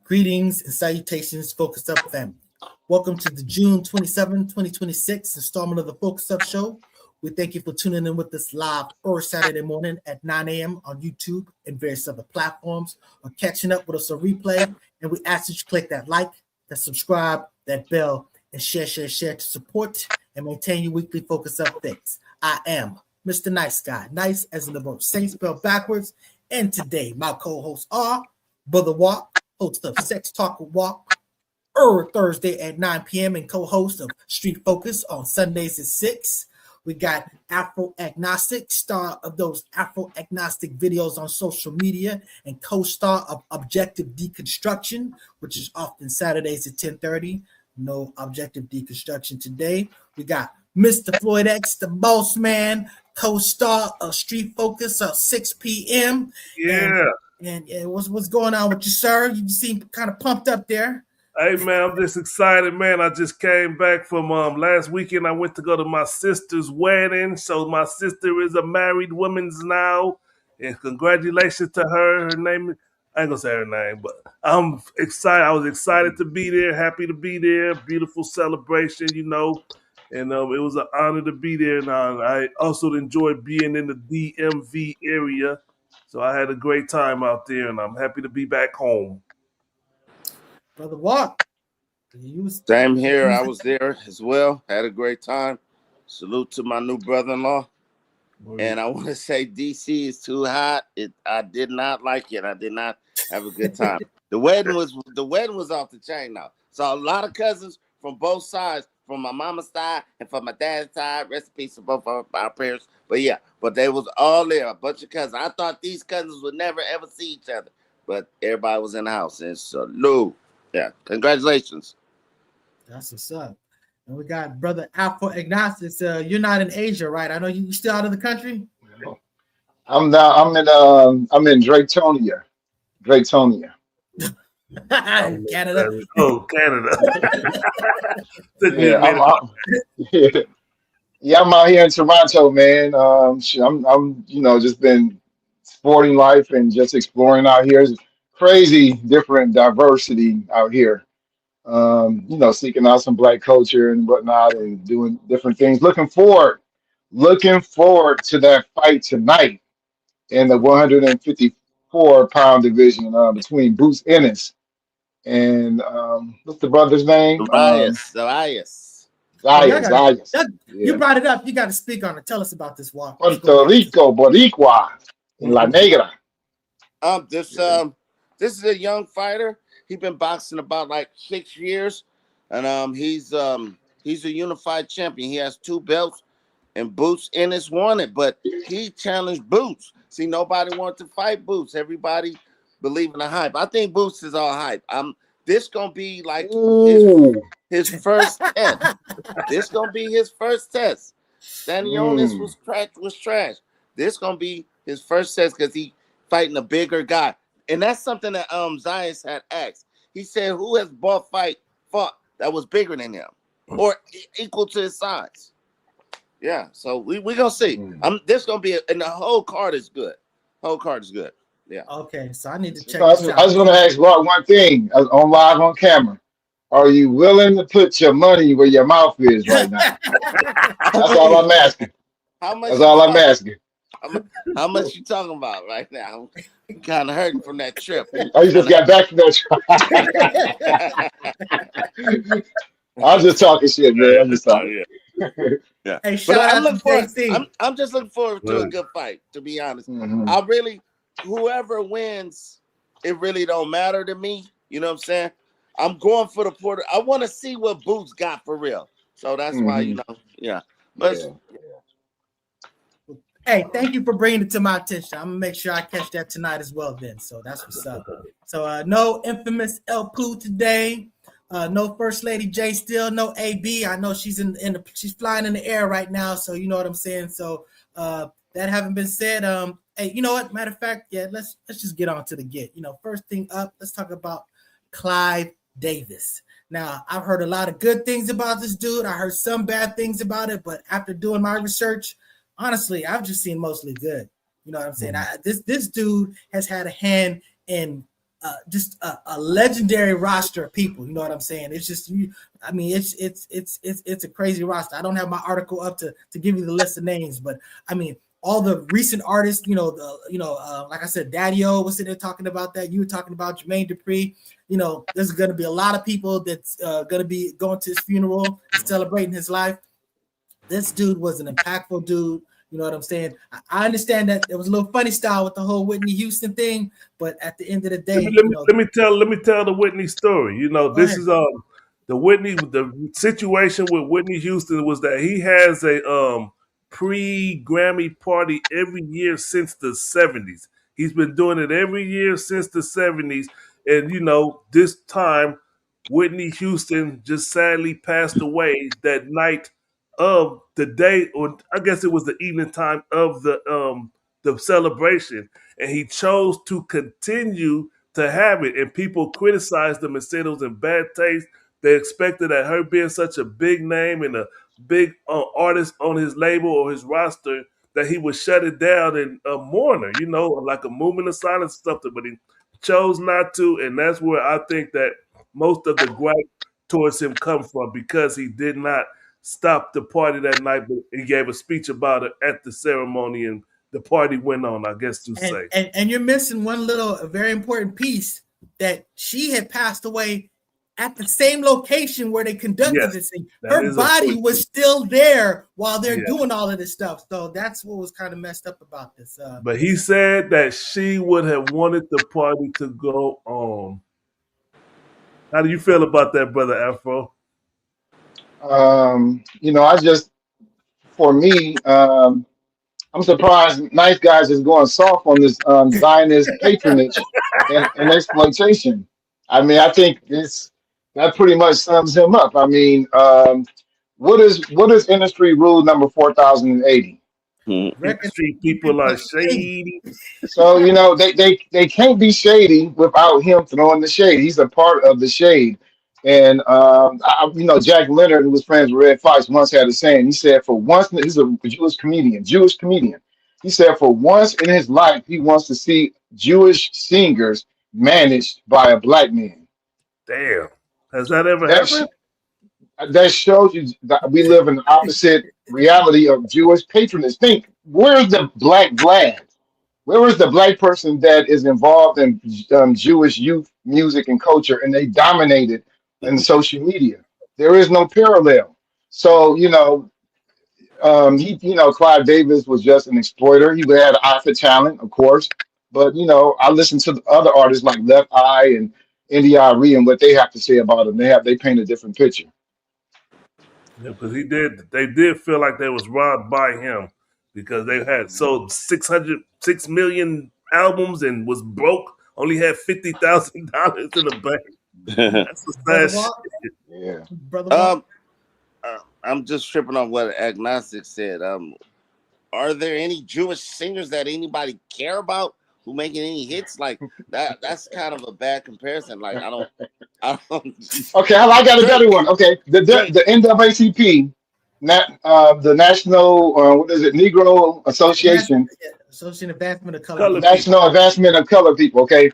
Greetings and salutations, Focus Up family. Welcome to the June 27, 2026 installment of the Focus Up Show. We thank you for tuning in with us live every Saturday morning at 9 a.m. on YouTube and various other platforms, or catching up with us on replay. And we ask that you click that like, that subscribe, that bell, and share to support and maintain your weekly Focus Up fix. I am Mr. Nice Guy, nice as in the word Saint spelled backwards. And today, my co-hosts are Brother Walk, host of Sex Talk with Walk, Thursday at 9 p.m. and co-host of Street Focus on Sundays at 6. We got Afro Agnostic, star of those Afro Agnostic videos on social media and co-star of Objective Deconstruction, which is often Saturdays at 10:30. No Objective Deconstruction today. We got Mr. Floyd X, the boss man, co-star of Street Focus at 6 p.m. Yeah. And what's going on with you, sir? You seem kind of pumped up there. Hey, man, I'm just excited, man. I just came back from last weekend. I went to go to my sister's wedding. So my sister is a married woman now. And congratulations to her. Her name, I ain't going to say her name, but I'm excited. I was excited to be there, happy to be there. Beautiful celebration, you know. And it was an honor to be there. And I also enjoyed being in the DMV area. So I had a great time out there, and I'm happy to be back home. Brother Walk. Same here. I was there as well. Had a great time. Salute to my new brother-in-law. And I want to say DC is too hot. I did not like it. I did not have a good time. The wedding was off the chain now. So a lot of cousins from both sides, from my mama's side and from my dad's side. Rest in peace to both of our parents. But they was all there, a bunch of cousins. I thought these cousins would never ever see each other, but everybody was in the house. And salute. Yeah, congratulations. That's what's up. And we got Brother Afro Agnostic. You're not in Asia, right? I know you still out of the country. I'm in Draytonia. Canada. Oh, Canada. I'm out here in Toronto, man. I'm just been sporting life and just exploring out here. It's crazy, different diversity out here. Seeking out some black culture and whatnot, and doing different things. Looking forward to that fight tonight in the 154-pound division between Boots Ennis and what's the brother's name? Zayas. You brought it up. You got to speak on it. Tell us about this walk. Puerto Rico, Boricua, La Negra. This is a young fighter. He's been boxing about like 6 years, and he's a unified champion. He has 2 belts, and Boots Ennis won it, but he challenged Boots. See, nobody wanted to fight Boots. Everybody believe in the hype. I think Boots is all hype. This gonna be like his first test. This gonna be his first test. Stanionis was trash. This gonna be his first test because he fighting a bigger guy. And that's something that Zayas had asked. He said, who has fought that was bigger than him or equal to his size? Yeah, so we gonna see. This gonna be and the whole card is good. Yeah. Okay, so I need to check. I just want to ask Rock one thing on live on camera. Are you willing to put your money where your mouth is right now? That's all I'm asking. That's all I'm asking. How much you talking about right now? I'm kind of hurting from that trip. Oh, you just got back from that trip. I'm just talking shit, man. I'm just talking. Yeah. Hey, But I'm just looking forward to a good fight, to be honest. Mm-hmm. Whoever wins, it really don't matter to me. You know what I'm saying? I'm going for the Porter. I want to see what Boots got for real. So that's why, yeah. But Hey, thank you for bringing it to my attention. I'm gonna make sure I catch that tonight as well. Then, so that's what's up. So, no infamous El Poo today. No First Lady J Still. No AB. I know she's she's flying in the air right now. So you know what I'm saying. So that having been said, hey, you know what? Matter of fact, yeah, let's just get on to the get. First thing up, let's talk about Clive Davis. Now, I've heard a lot of good things about this dude. I heard some bad things about it, but after doing my research, honestly, I've just seen mostly good. You know what I'm saying? This dude has had a hand in a legendary roster of people. You know what I'm saying? It's just you. I mean, it's a crazy roster. I don't have my article up to give you the list of names, but I mean, all the recent artists. Like I said, Daddy-O was sitting there talking about that. You were talking about Jermaine Dupri. There's going to be a lot of people that's going to be going to his funeral, celebrating his life. This dude was an impactful dude. You know what I'm saying? I understand that it was a little funny style with the whole Whitney Houston thing, but at the end of the day, let me tell the Whitney story. This is the situation with Whitney Houston was that he has a pre-Grammy party every year since the 70s. He's been doing it every year since the 70s, and this time Whitney Houston just sadly passed away that night of the day, or I guess it was the evening time of the celebration, and he chose to continue to have it, and people criticized him and said it was in bad taste. They expected that her being such a big name and a big artist on his label or his roster that he would shut it down and mourn her, like a movement of silence or something, but he chose not to, and that's where I think that most of the gripe towards him come from, because he did not stop the party that night, but he gave a speech about it at the ceremony, and the party went on, I guess to say. And you're missing one little very important piece, that she had passed away at the same location where they conducted this thing. Her body was still there while they're doing all of this stuff. So that's what was kind of messed up about this. But he said that she would have wanted the party to go on. How do you feel about that, Brother Afro? For me, I'm surprised Nice Guys is going soft on this Zionist patronage and exploitation. I mean, I think that pretty much sums him up. I mean, what is industry rule number 4080? Street people are shady. So they can't be shady without him throwing the shade. He's a part of the shade. And Jack Leonard, who was friends with Red Fox, once had a saying. He said, "For once," he's a Jewish comedian. He said, "For once in his life, he wants to see Jewish singers managed by a black man." Damn, has that ever happened? That shows you that we live in the opposite reality of Jewish patronage. Think, where's the black Vlad? Where is the black person that is involved in Jewish youth music and culture, and they dominated in social media? There is no parallel. So Clive Davis was just an exploiter. He had an eye for talent, of course, but I listen to the other artists like Left Eye and India.Arie and what they have to say about him. They paint a different picture. Yeah, because they did feel like they was robbed by him, because they had sold 6 million albums and was broke, only had $50,000 in the bank. That's a sad shit. Yeah. Brother I'm just tripping on what Agnostic said. Are there any Jewish singers that anybody care about who making any hits like that? That's kind of a bad comparison. Like I don't. Okay, I got a better one. Okay, the NAACP, the National what is it? Negro Association. Association Advancement of Color. National Advancement of Color People. Okay,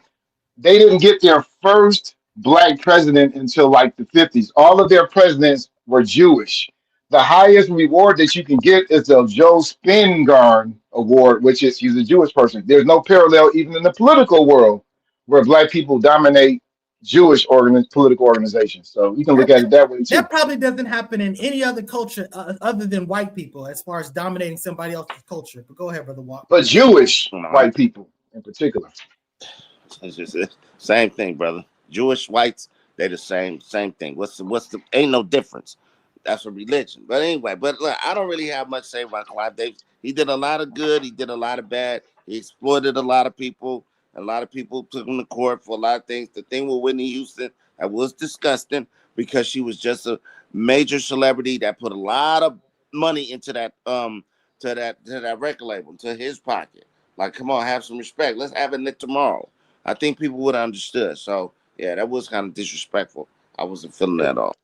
they didn't get their first black president until like the 50s. All of their presidents were Jewish. The highest reward that you can get is the Joe Spingarn Award, which is he's a Jewish person. There's no parallel even in the political world where black people dominate Jewish political organizations. So you can look at it that way too. That probably doesn't happen in any other culture other than white people, as far as dominating somebody else's culture. But go ahead, Brother Watt. But Jewish white people in particular. It's just the same thing, brother. Jewish whites, they the same thing. What's the ain't no difference. That's a religion. But anyway, look, I don't really have much to say about Clive Davis. He did a lot of good. He did a lot of bad. He exploited a lot of people. A lot of people took him to court for a lot of things. The thing with Whitney Houston, that was disgusting, because she was just a major celebrity that put a lot of money into that to that record label, to his pocket. Like, come on, have some respect. Let's have it lit tomorrow. I think people would have understood. So yeah, that was kind of disrespectful. I wasn't feeling that at all.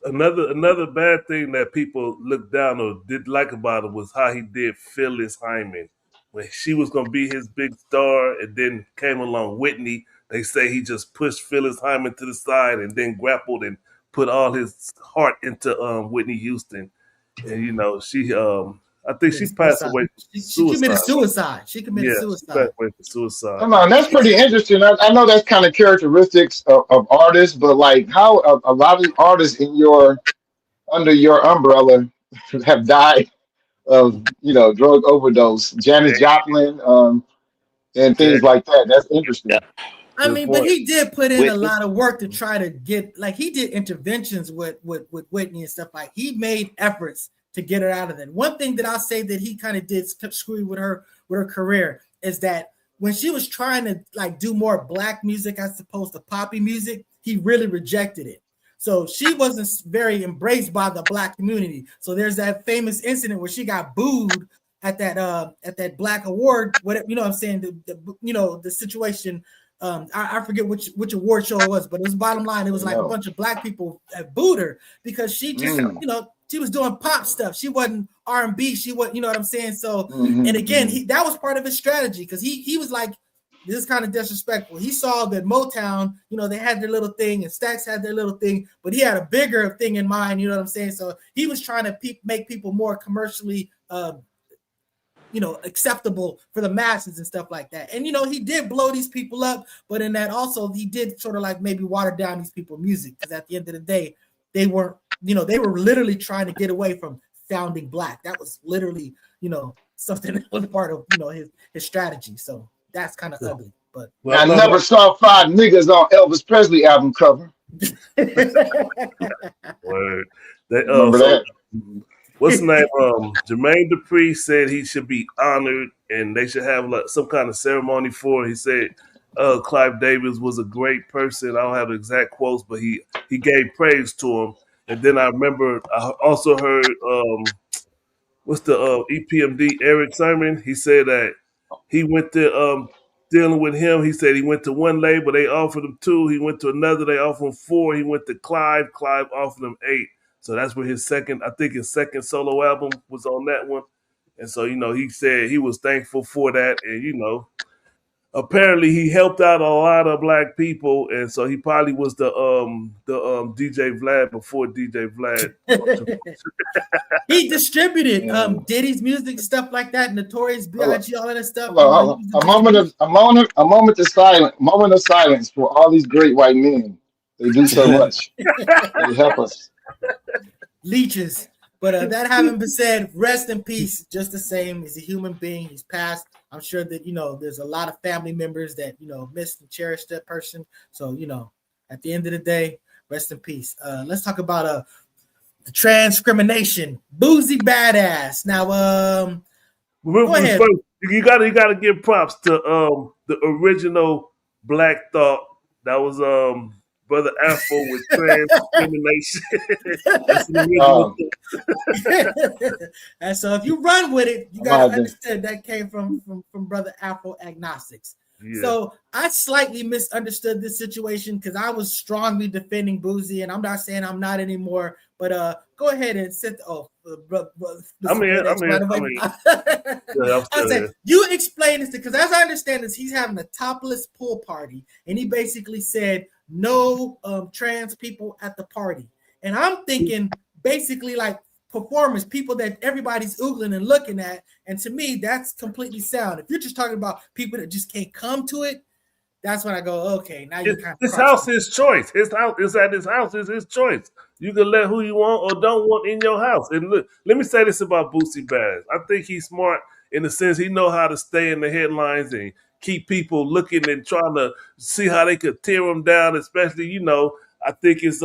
Another bad thing that people looked down or didn't like about him was how he did Phyllis Hyman, when she was going to be his big star, and then came along Whitney, they say he just pushed Phyllis Hyman to the side and then grappled and put all his heart into Whitney Houston. And I think she passed Suicide. away from She committed suicide. suicide. She committed Yeah, she suicide. passed away from suicide. Come on, that's pretty interesting. I know that's kind of characteristics of artists, but like how a lot of artists under your umbrella have died of drug overdose. Janis Joplin, and things Jack, like that. That's interesting. I good mean, but point. he did put in a Whitney. lot of work to try to get, like, he did interventions with Whitney and stuff. Like, he made efforts to get her out of that. One thing that I'll say that he kind of did screw with her career is that when she was trying to like do more black music as opposed to poppy music, he really rejected it. So she wasn't very embraced by the black community. So there's that famous incident where she got booed at that black award. What you know what I'm saying? The situation. I forget which award show it was, but it was bottom line. It was like a bunch of black people booed her because she just she was doing pop stuff. She wasn't R&B. She was, you know what I'm saying? So and again, that was part of his strategy because he was like, this is kind of disrespectful. He saw that Motown, they had their little thing and Stax had their little thing, but he had a bigger thing in mind. You know what I'm saying? So he was trying to make people more commercially acceptable for the masses and stuff like that. And, he did blow these people up, but in that also, he did sort of like maybe water down these people's music because at the end of the day, they weren't, they were literally trying to get away from sounding black. That was literally, something that was part of, his strategy. So that's kind of ugly. But I never saw 5 niggas on Elvis Presley album cover. Word. Remember that? What's the name? Jermaine Dupri said he should be honored and they should have like some kind of ceremony for it. He said Clive Davis was a great person. I don't have the exact quotes, but he gave praise to him. And then I remember I also heard what's the EPMD Eric Sermon. He said that he went to dealing with him. He said he went to one label, they offered him 2. He went to another, they offered him 4. He went to Clive offered him 8. So that's where his second solo album was on that one. And so, he said he was thankful for that. And, apparently he helped out a lot of black people. And so he probably was the DJ Vlad before DJ Vlad. He distributed Diddy's music, stuff like that, Notorious B.I.G., all of that stuff. A moment of silence for all these great white men. They do so much. They help us. Leeches. But that having been said, rest in peace. Just the same, he's a human being. He's passed. I'm sure that there's a lot of family members that miss and cherish that person. So at the end of the day, rest in peace. Let's talk about the transcrimination. Boozy Badass. Now, go ahead. First, you gotta give props to the original Black Thought. That was Brother Afro with transcrimination. That's the original. And so if you run with it, you gotta understand that came from Brother Afro Agnostics. Yeah. So I slightly misunderstood this situation because I was strongly defending Boozy, and I'm not saying I'm not anymore. But go ahead and sit. I'm saying you explain this because, as I understand this, he's having a topless pool party, and he basically said no trans people at the party. And I'm thinking basically like performers, people that everybody's oogling and looking at. And to me, that's completely sound. If you're just talking about people that just can't come to it, that's when I go, okay, now you kind of. His house is choice. His house is at his house is his choice. You can let who you want or don't want in your house. And look, let me say this about Boosie Badass. I think he's smart in the sense he know how to stay in the headlines and keep people looking and trying to see how they could tear him down. Especially, I think it's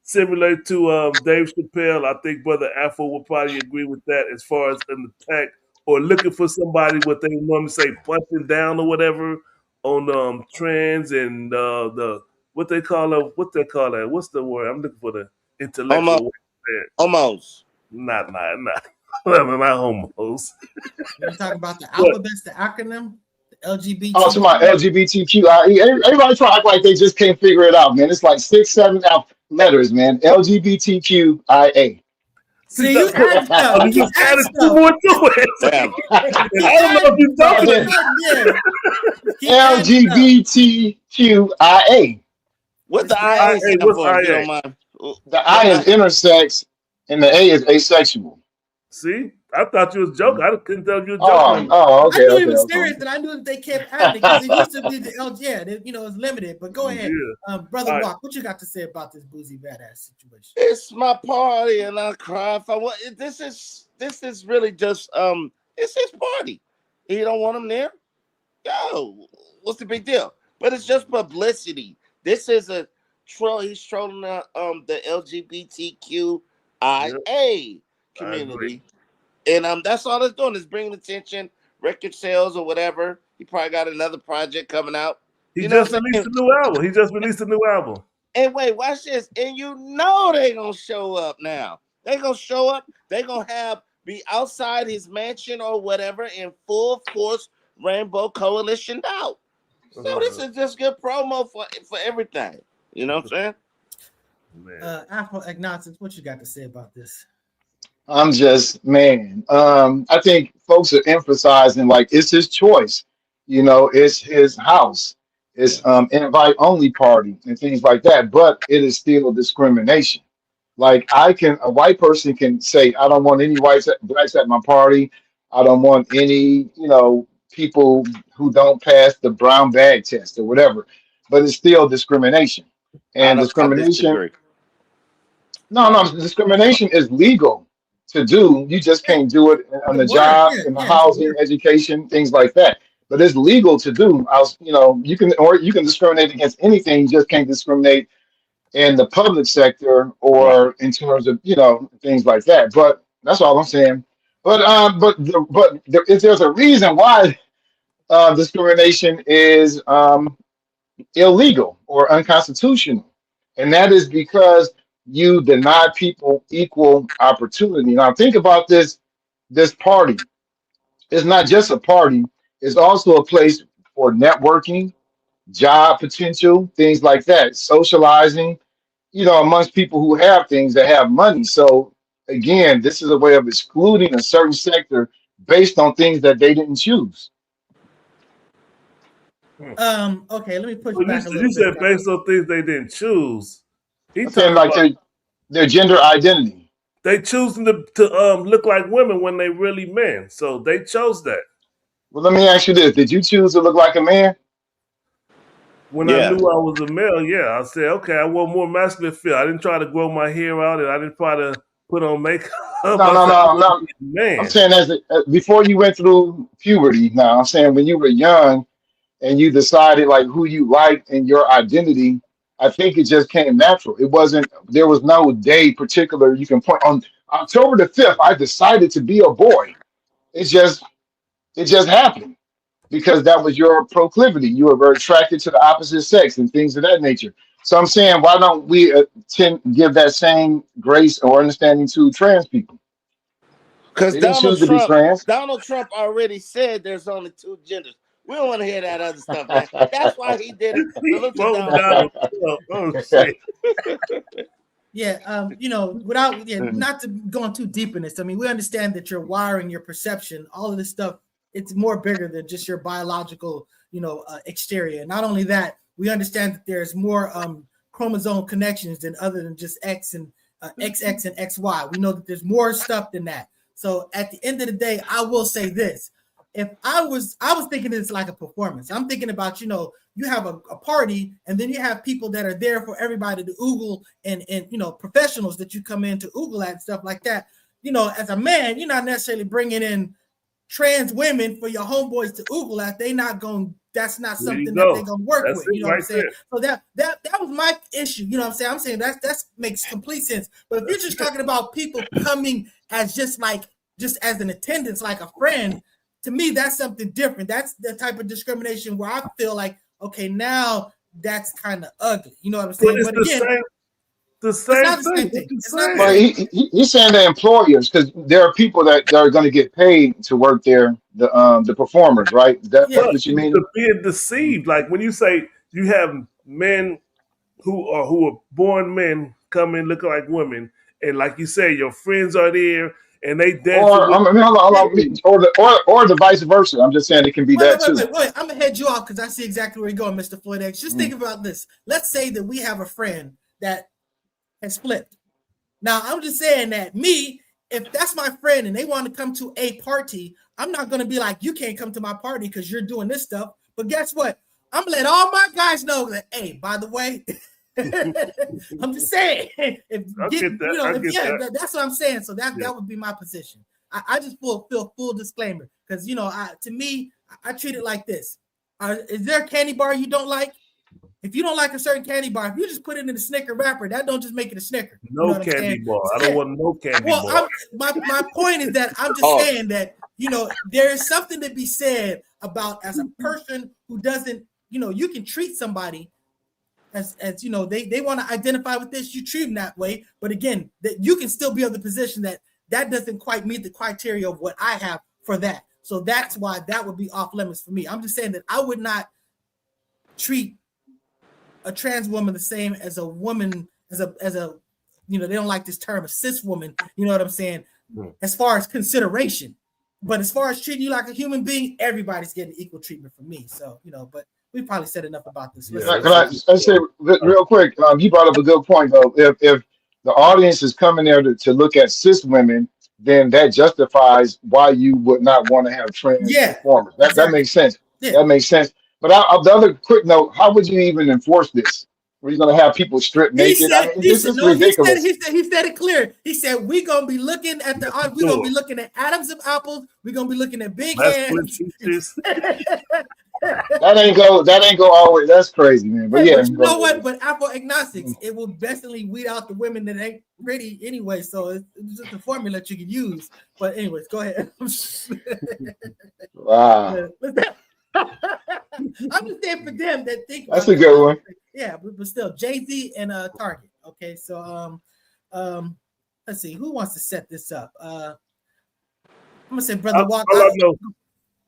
similar to Dave Chappelle. I think Brother Afro would probably agree with that as far as an attack or looking for somebody what they normally say punching down or whatever on trans and the what they call that? What's the word? I'm looking for the intellectual word. Homos. Not homos. You're talking about the alphabets, the acronym, the LGBT. Oh, to my LGBTQIE. Everybody try to act like they just can't figure it out, man. It's like 6, 7 letters, man. LGBTQIA. See, you add stuff. You keep just adding added two stuff. more to it. Damn. And I don't know if you're No, joking. Yeah. Keep adding stuff. LGBTQIA. What the Yeah. IA Hey, stand what's for, if you IA? don't mind? The I is intersex and the A is asexual. See, I thought you was joking. I couldn't tell if you were joking or not. I Okay, knew he was okay. serious, and I knew that they kept adding it because it used to be the LG. Yeah, it's limited. But go ahead, brother All right. Walk. What you got to say about this boozy badass situation? It's my party, and I cry if I want. This is really just it's his party. He don't want him there. Yo, what's the big deal? But it's just publicity. This is a troll. He's trolling the LGBTQIA community, and that's all it's doing is bringing attention, record sales or whatever. He probably got another project coming out. He just released a new album. And wait, watch this. And you know they gonna show up now. They gonna show up. They gonna be outside his mansion or whatever in full force Rainbow Coalition out. So this is just good promo for everything. You know what I'm saying? Afro Agnostics, what you got to say about this? I'm just, man. I think folks are emphasizing like it's his choice. It's his house. It's invite only party and things like that. But it is still discrimination. Like a white person can say, I don't want any blacks at my party. I don't want any, people who don't pass the brown bag test or whatever. But it's still discrimination. And I discrimination. disagree. No, discrimination is legal to do. You just can't do it on the job, in the housing, education, things like that. But it's legal to do. You can discriminate against anything. You just can't discriminate in the public sector or in terms of things like that. But that's all I'm saying. There's a reason why discrimination is illegal or unconstitutional, and that is because you deny people equal opportunity. Now think about this party. It's not just a party, it's also a place for networking, job potential, things like that, socializing, amongst people who have things that have money. So again, this is a way of excluding a certain sector based on things that they didn't choose. Okay, let me push back a little bit. You said based on things they didn't choose. I'm saying like their gender identity. They choosing to look like women when they really men. So they chose that. Well, let me ask you this: did you choose to look like a man? When I knew I was a male, I said, okay, I want more masculine feel. I didn't try to grow my hair out, and I didn't try to put on makeup. No. Man. I'm saying before you went through puberty. Now I'm saying when you were young and you decided like who you liked and your identity, I think it just came natural. It wasn't. There was no day particular you can point on. October the 5th, I decided to be a boy. It just happened because that was your proclivity. You were very attracted to the opposite sex and things of that nature. So I'm saying, why don't we give that same grace or understanding to trans people? Because Donald Trump already said there's only two genders. We don't want to hear that other stuff, man. That's why he did it. Not to go too deep in this. I mean, we understand that your wiring, your perception, all of this stuff, it's more bigger than just your biological, exterior. Not only that, we understand that there's more chromosome connections than other than just X and XX and XY. We know that there's more stuff than that. So at the end of the day, I will say this. If I was thinking it's like a performance. I'm thinking about, you have a party and then you have people that are there for everybody to oogle and professionals that you come in to oogle at and stuff like that. As a man, you're not necessarily bringing in trans women for your homeboys to oogle at. That's not something that they're gonna work with. You know what I'm saying? So that was my issue. You know what I'm saying? I'm saying that makes complete sense. But if you're just talking about people coming as just as an attendance, like a friend, to me, that's something different. That's the type of discrimination where I feel like, okay, now that's kind of ugly. You know what I'm saying? But again, the same thing. But he's saying the employers, because there are people that are going to get paid to work there, the performers, right? That's what you mean? Being deceived. Like when you say you have men who are born men come in looking like women, and like you say, your friends are there and they dancing. Or I mean, hold on, or the vice versa. I'm just saying it can be that too. Wait. I'm gonna head you off because I see exactly where you're going, Mr. Floyd X. Just think about this. Let's say that we have a friend that has split. Now, I'm just saying that if that's my friend and they want to come to a party, I'm not going to be like, you can't come to my party because you're doing this stuff. But guess what? I'm going to let all my guys know that, hey, by the way, I'm just saying. That's what I'm saying. So that would be my position. I just feel full disclaimer because, to me, I treat it like this. Is there a candy bar you don't like? If you don't like a certain candy bar, if you just put it in a Snicker wrapper, that don't just make it a Snicker. No candy bar. I don't want no candy bar. My point is that I'm just saying that, there is something to be said about as a person who doesn't, you can treat somebody as they want to identify with this, you treat them that way. But again, that you can still be of the position that doesn't quite meet the criteria of what I have for that. So that's why that would be off limits for me. I'm just saying that I would not treat a trans woman the same as a woman, as a they don't like this term, a cis woman, you know what I'm saying, as far as consideration. But as far as treating you like a human being, everybody's getting equal treatment from me. So, but we probably said enough about this. Can I say real quick, you brought up a good point, though. If the audience is coming there to look at cis women, then that justifies why you would not want to have trans performers. That makes sense. Yeah. That makes sense. But the other quick note, how would you even enforce this? Were you going to have people stripped naked? This is ridiculous. He said it clear. He said, we're going to be looking at we're going to be looking at Adams of apples. We're going to be looking at big hands. That ain't go always. That's crazy, man. But but you know what? But Afro agnostics, it will definitely weed out the women that ain't pretty anyway. So it's just a formula that you can use. But anyways, go ahead. Wow. I'm just saying for them that think that's a good one. Yeah, but still Jay-Z and Target. Okay, so let's see who wants to set this up. I'm gonna say Brother Walk.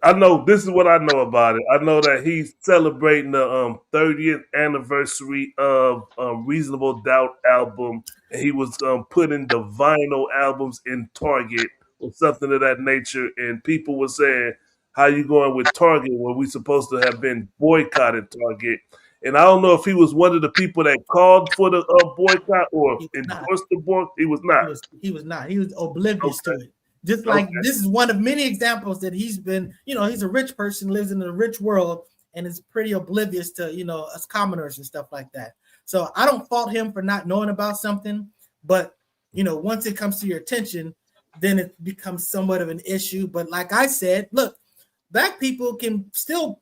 I know this is what I know about it. I know that he's celebrating the 30th anniversary of Reasonable Doubt album, and he was putting the vinyl albums in Target or something of that nature, and people were saying, how you going with Target when we supposed to have been boycotted Target? And I don't know if he was one of the people that called for the boycott or endorsed the boycott. He was not. He was not. He was oblivious to it. Just like this is one of many examples that he's been, he's a rich person, lives in a rich world, and is pretty oblivious to, us commoners and stuff like that. So I don't fault him for not knowing about something, but, once it comes to your attention, then it becomes somewhat of an issue. But like I said, look, Black people can still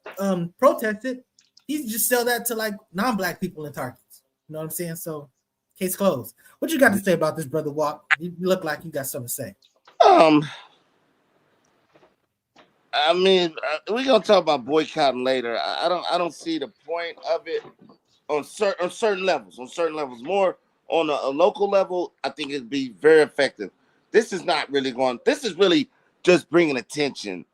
protest it. He just sell that to like non-Black people in Targets. You know what I'm saying? So case closed. What you got to say about this, Brother Walk? You look like you got something to say. I mean, we're gonna talk about boycotting later. I don't see the point of it on certain levels. On certain levels, more on a local level, I think it'd be very effective. This is not really going. This is really just bringing attention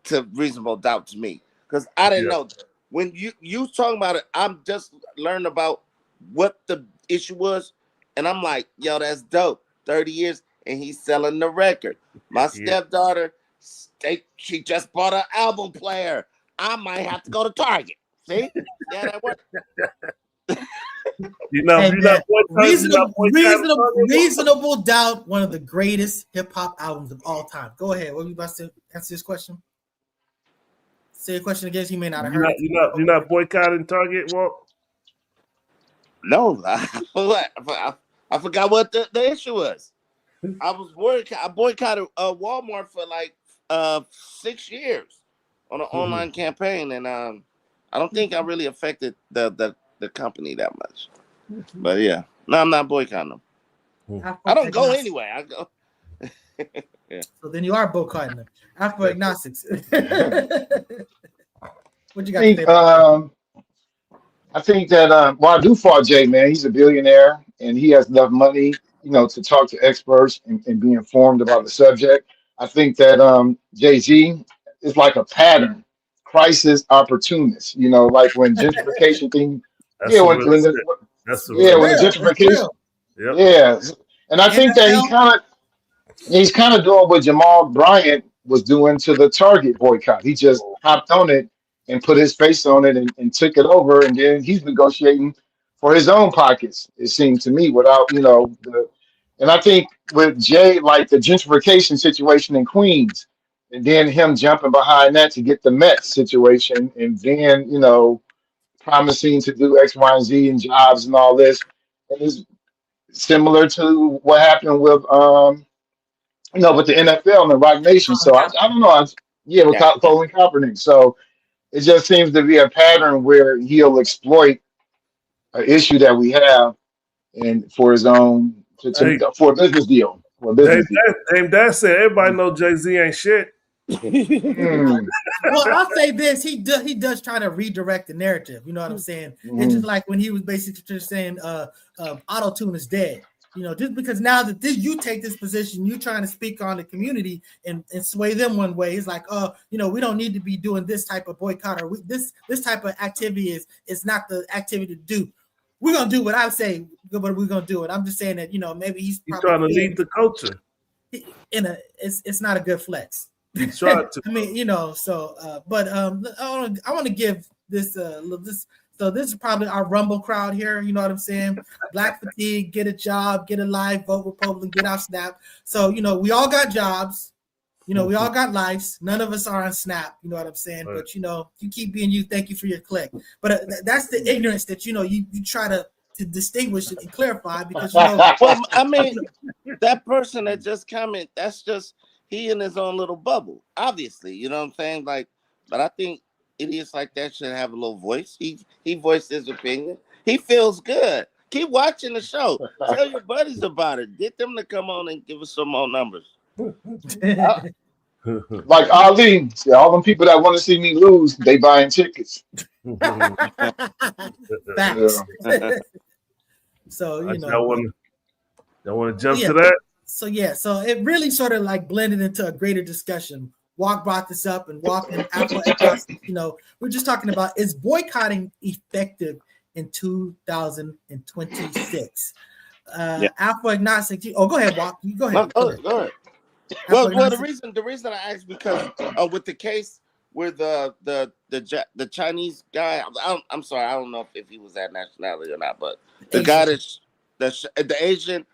to Reasonable Doubt to me, because I didn't know when you talking about it. I'm just learning about what the issue was, and I'm like, yo, that's dope. 30 years. And he's selling the record. My stepdaughter, she just bought an album player. I might have to go to Target. See? Yeah, that worked. Reasonable Doubt, one of the greatest hip hop albums of all time. Go ahead. What were you about to answer this question? Say your question again. You may not have heard. You're not boycotting Target, Walt? No, I forgot what the issue was. I boycotted Walmart for like 6 years on an online campaign, and I don't think I really affected the company that much. But yeah, no, I'm not boycotting them. I don't go anyway. I go. Yeah. So then you are boycotting them. Afro agnostics. What you got to say? I think that I do fault Jay, man. He's a billionaire and he has enough money, to talk to experts and be informed about the subject. I think that Jay-Z is like a pattern, crisis opportunist. Like when gentrification thing. When gentrification. Yep. Yeah. And I think that NFL. he's kind of doing what Jamal Bryant was doing to the Target boycott. He just hopped on it and put his face on it and took it over, and then he's negotiating for his own pockets. It seems to me, without the. And I think with Jay, like the gentrification situation in Queens, and then him jumping behind that to get the Mets situation, and then promising to do X, Y, and Z and jobs and all this, and it's similar to what happened with the NFL and Rock Nation. Colin So I don't know. Yeah, with Yeah. Colin Kaepernick. So it just seems to be a pattern where he'll exploit an issue that we have and for his own Hey, for a business deal. For a Dame business deal. said everybody know Jay-Z ain't shit. Mm, Well, I'll say this: he does try to redirect the narrative. You know what I'm saying? It's just mm. like when he was basically just saying, "Auto tune is dead." Just because now that you take this position, you trying to speak on the community and sway them one way. It's like, we don't need to be doing this type of boycott or this type of activity is not the activity to do. We're gonna do what I say, but we're gonna do it. I'm just saying that maybe he's He's probably trying to lead the culture. it's not a good flex. He's trying to. I mean, but I want to give this this. So this is probably our Rumble crowd here. You know what I'm saying? Black fatigue, get a job, get a life, vote Republican, get out Snap. So we all got jobs. We all got lives. None of us are on Snap. You know what I'm saying? Right. But you keep being you. Thank you for your click. But that's the ignorance that you try to distinguish and clarify because Well, I mean, that person that just commented, that's just he in his own little bubble. Obviously, you know what I'm saying? Like, but I think idiots like that should have a little voice. He voiced his opinion. He feels good. Keep watching the show. Tell your buddies about it. Get them to come on and give us some more numbers. Like Ali, see, all them people that want to see me lose, they buying tickets. Facts. Yeah. So y'all want to jump yeah. to that? So it really sort of like blended into a greater discussion. Walk brought this up, and Walk and Apple, we're just talking about, is boycotting effective in 2026? Apple agnostic. Oh, go ahead, Walk. You go ahead. Go ahead. Well, the reason I asked because with the case with the Chinese guy, I'm sorry, I don't know if he was that nationality or not, but the guy the Asian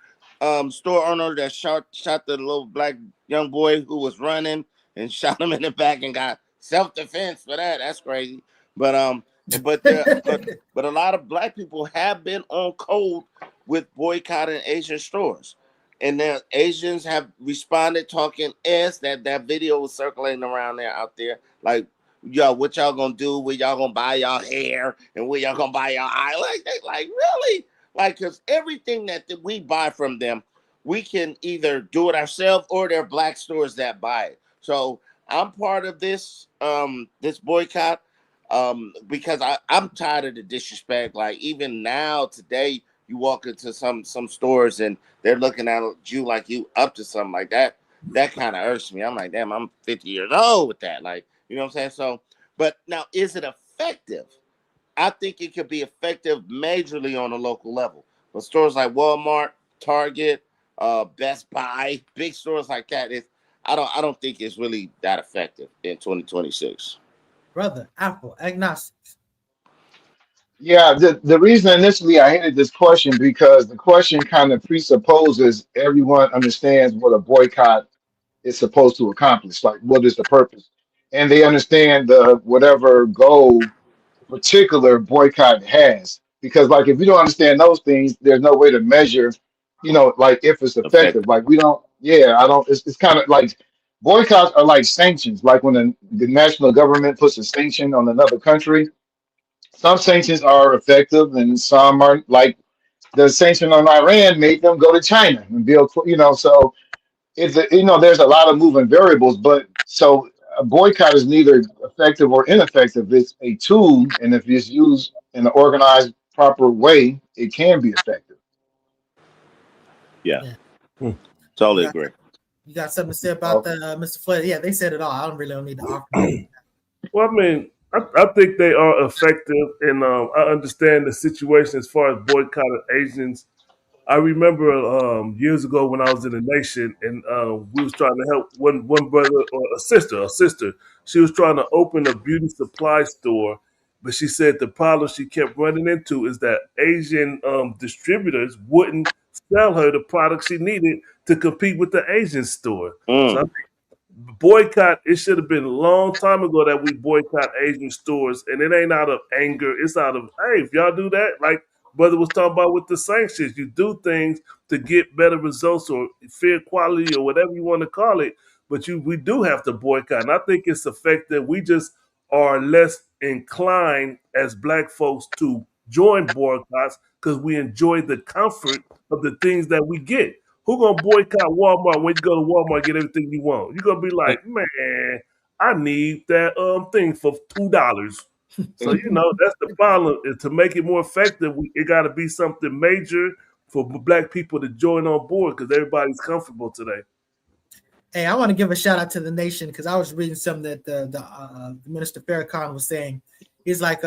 store owner that shot the little black young boy who was running and shot him in the back and got self-defense for that. That's crazy. But but a lot of black people have been on code with boycotting Asian stores. And then Asians have responded talking that video was circulating around there out there. Like, yo, what y'all gonna do? Where y'all gonna buy y'all hair? And where y'all gonna buy y'all eye? Like really? Like, because everything that we buy from them, we can either do it ourselves or there are black stores that buy it. So I'm part of this this boycott because I'm tired of the disrespect. Like, even now, today, you walk into some stores and they're looking at you like you up to something like that. That kind of irks me. I'm like, damn, I'm 50 years old with that. Like, you know what I'm saying? So, but now, is it effective? I think it could be effective majorly on a local level. But stores like Walmart, Target, Best Buy, big stores like that, I don't think it's really that effective in 2026. Brother, Apple agnostics. Yeah, the reason initially I hated this question because the question kind of presupposes everyone understands what a boycott is supposed to accomplish. Like, what is the purpose? And they understand the whatever goal particular boycott has. Because, like, if you don't understand those things, there's no way to measure, like if it's effective. Effective. Like, we don't. Yeah, I don't. It's kind of like boycotts are like sanctions. Like when the national government puts a sanction on another country, some sanctions are effective and some are like the sanction on Iran made them go to China and build, so there's a lot of moving variables, but so a boycott is neither effective or ineffective. It's a tool, and if it's used in an organized, proper way, it can be effective. Yeah. Yeah. Totally agree. You got something to say about that, Mr. Flood? Yeah, they said it all. I don't need to offer. Well, I mean, I think they are effective, and I understand the situation as far as boycotting Asians I remember years ago when I was in the nation, and we was trying to help one brother or a sister. She was trying to open a beauty supply store, but she said the problem she kept running into is that Asian distributors wouldn't sell her the product she needed to compete with the Asian store. So I boycott, it should have been a long time ago that we boycott Asian stores, and it ain't out of anger, it's out of, hey, if y'all do that, like brother was talking about with the sanctions, you do things to get better results or fair quality or whatever you want to call it, but we do have to boycott. And I think it's effective. We just are less inclined as black folks to join boycotts because we enjoy the comfort of the things that we get. Who gonna boycott Walmart when you go to Walmart and get everything you want? You're gonna be like, man, I need that thing for $2. So that's the problem. Is to make it more effective, it got to be something major for black people to join on board because everybody's comfortable today. Hey, I want to give a shout out to the nation because I was reading something that the Minister Farrakhan was saying. He's like,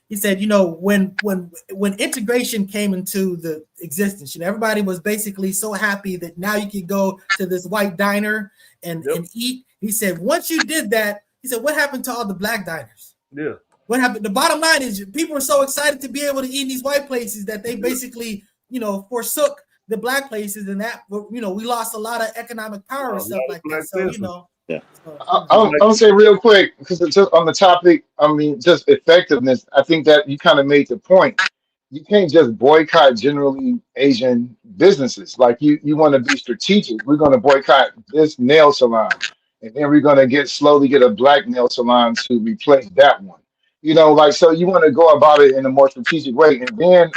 he said, when integration came into the existence, everybody was basically so happy that now you can go to this white diner and eat. He said, once you did that, he said, what happened to all the black diners? Yeah. What happened? The bottom line is people are so excited to be able to eat in these white places that they basically, forsook the black places, and that, we lost a lot of economic power and stuff like that. So, Yeah. I'm gonna say real quick because it's just on the topic. I mean, just effectiveness. I think that you kind of made the point. You can't just boycott generally Asian businesses. Like you want to be strategic. We're going to boycott this nail salon, and then we're going to slowly get a black nail salon to replace that one. So you want to go about it in a more strategic way, and then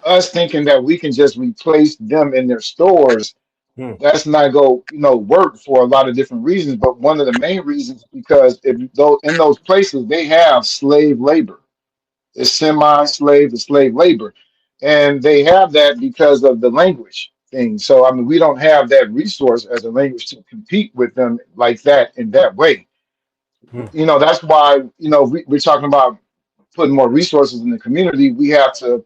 us thinking that we can just replace them in their stores. That's not work for a lot of different reasons, but one of the main reasons is because in those places they have slave labor. It's semi-slave to slave labor, and they have that because of the language thing. So I mean, we don't have that resource as a language to compete with them like that in that way. That's why we're talking about putting more resources in the community. We have to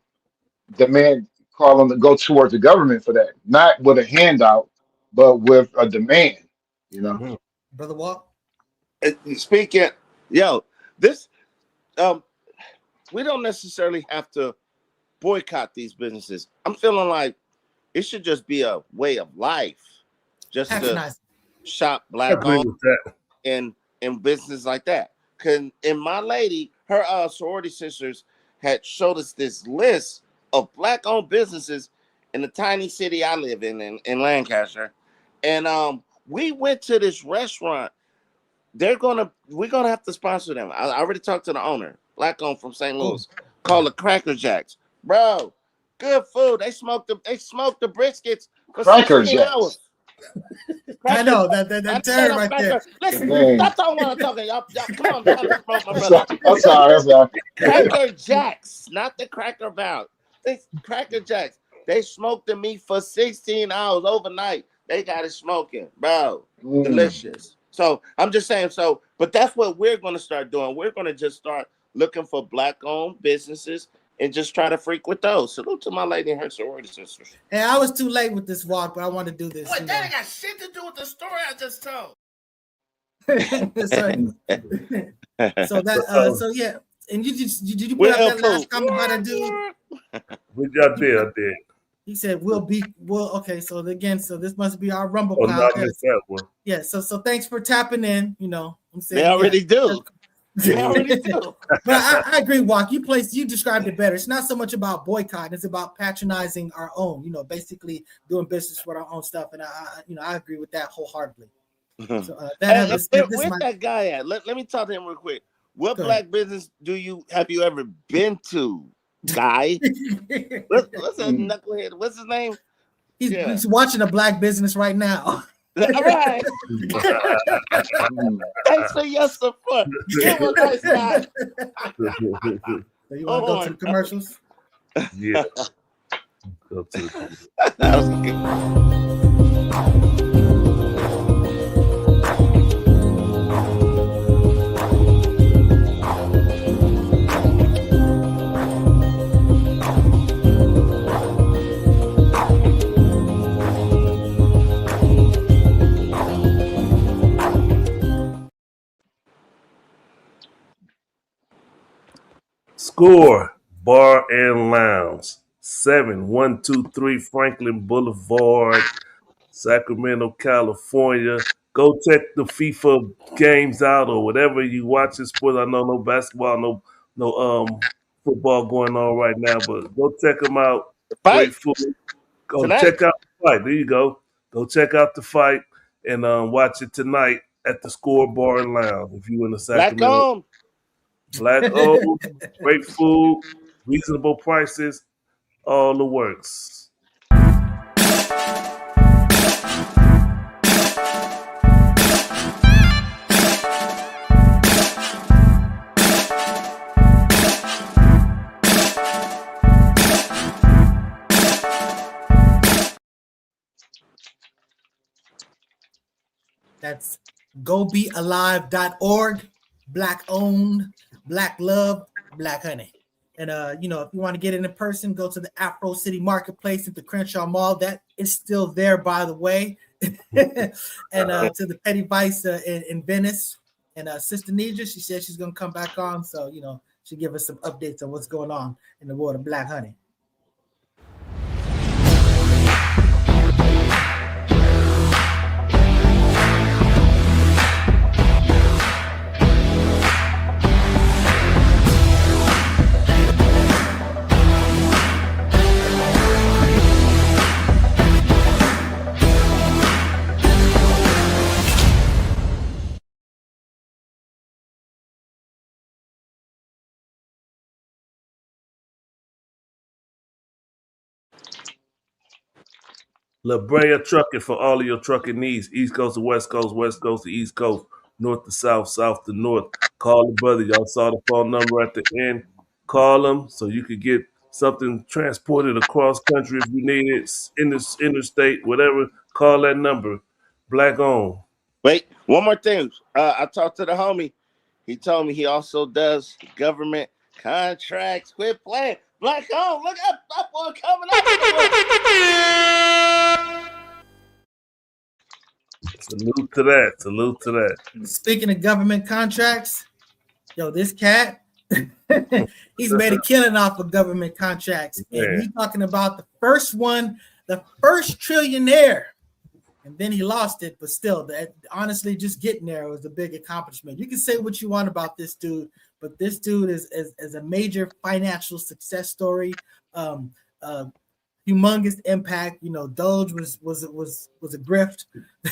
demand, call them to go towards the government for that, not with a handout, but with a demand. Brother Walk. Speaking, this we don't necessarily have to boycott these businesses. I'm feeling like it should just be a way of life, just to shop black owned in business like that. And my lady, her sorority sisters had showed us this list of black owned businesses in the tiny city I live in Lancaster, and we went to this restaurant. We're gonna have to sponsor them. I already talked to the owner, black owned from St. Louis, called the Cracker Jacks. Bro, good food. They smoked the briskets for 16 hours. I know that term right there. Listen, stop talking while I'm talking. Y'all come on, my brother. I'm sorry. Cracker Jacks, not the Cracker Barrel. Cracker Jacks. They smoked the meat for 16 hours overnight. They got it smoking, bro. Delicious. So I'm just saying. But that's what we're going to start doing. We're going to just start looking for black-owned businesses and just try to freak with those. Salute to my lady and her sorority sisters. Hey, I was too late with this walk, but I want to do this. What? That ain't got shit to do with the story I just told. So yeah. And did you put up that last comment by that dude? I did. He said okay. So this must be our Rumble pile. Not miss that one. Yeah. So thanks for tapping in. I'm saying they already do. They already do. But I agree, Walk. You described it better. It's not so much about boycott. It's about patronizing our own. Basically doing business with our own stuff. And I agree with that wholeheartely. So where's that guy at? Let me talk to him real quick. What black business have you ever been to, guy? What's that knucklehead? What's his name? He's watching a black business right now. All right. Thanks for your support. Give a nice guy. So you want to go to the commercials? Yeah. Go to the that was good. Score Bar and Lounge, 7123 Franklin Boulevard, Sacramento, California. Go check the FIFA games out or whatever you watching sports. I know no basketball, no football going on right now, but go check them out. Great Fight food. Go tonight. check out the fight. There you go. Go check out the fight and watch it tonight at the Score Bar and Lounge. If you in the Black Sacramento, on. black owned, great food, reasonable prices, all the works. That's gobealive.org. Black owned, black loved, black honey. And if you want to get it in person, go to the Afro City Marketplace at the Crenshaw Mall. That is still there, by the way. And to the Petty Vice in Venice. And Sister Nidra, she said she's gonna come back on. So she'll give us some updates on what's going on in the world of black honey. La Brea Trucking for all of your trucking needs. East Coast to West Coast, West Coast to East Coast, North to South, South to North. Call the brother. Y'all saw the phone number at the end. Call him so you could get something transported across country if you need it, in this interstate, whatever. Call that number. Black owned. Wait, one more thing. I talked to the homie. He told me he also does government contracts. Quit playing. Black on. Look up. That boy coming up. Salute to that. Salute to that. Speaking of government contracts, this cat, he's made a killing off of government contracts. And he's talking about the first one, the first trillionaire. And then he lost it, but still, honestly, just getting there was a big accomplishment. You can say what you want about this dude, but this dude is a major financial success story. Humongous impact. Doge was a grift,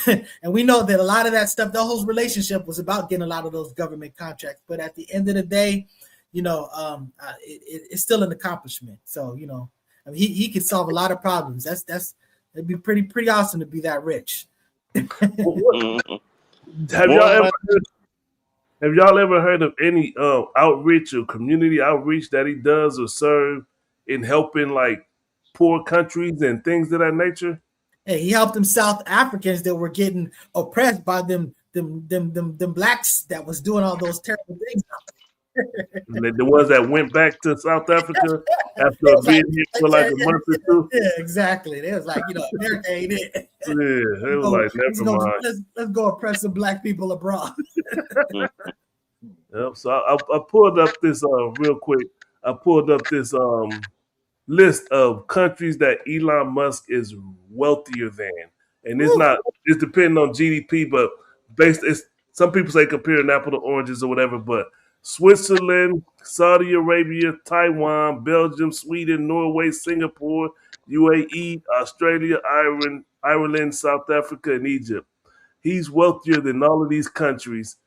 and we know that a lot of that stuff, the whole relationship was about getting a lot of those government contracts. But at the end of the day, it's still an accomplishment. So he can solve a lot of problems. It'd be pretty awesome to be that rich. Have y'all ever heard of any outreach or community outreach that he does or serve in helping like poor countries and things of that nature? Hey, he helped them South Africans that were getting oppressed by them blacks that was doing all those terrible things. The ones that went back to South Africa after being here for like a month or two. Yeah, exactly. They was like, America ain't it. Yeah, it was like, never mind. Let's go oppress some black people abroad. Yep. So I pulled up this real quick. I pulled up this list of countries that Elon Musk is wealthier than, and it's depending on GDP, but some people say compare an apple to oranges or whatever, but Switzerland, Saudi Arabia, Taiwan, Belgium, Sweden, Norway, Singapore, UAE, Australia, Ireland, South Africa, and Egypt. He's wealthier than all of these countries.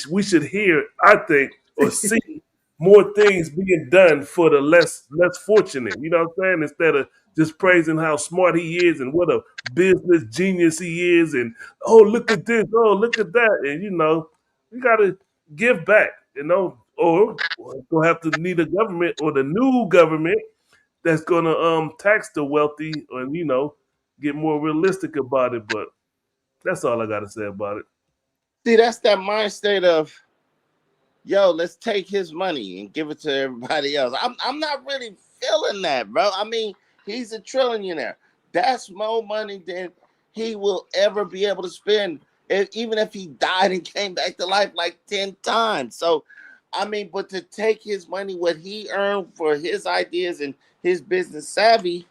We should hear, I think, or see more things being done for the less fortunate. You know what I'm saying? Instead of just praising how smart he is and what a business genius he is, and look at this, look at that, and we gotta give back. Or we'll have to need a government or the new government that's gonna tax the wealthy and get more realistic about it. But that's all I gotta say about it. See, that's that mind state of, let's take his money and give it to everybody else. I'm not really feeling that, bro. I mean, he's a trillionaire. That's more money than he will ever be able to spend, even if he died and came back to life like 10 times. So I mean, but to take his money, what he earned for his ideas and his business savvy,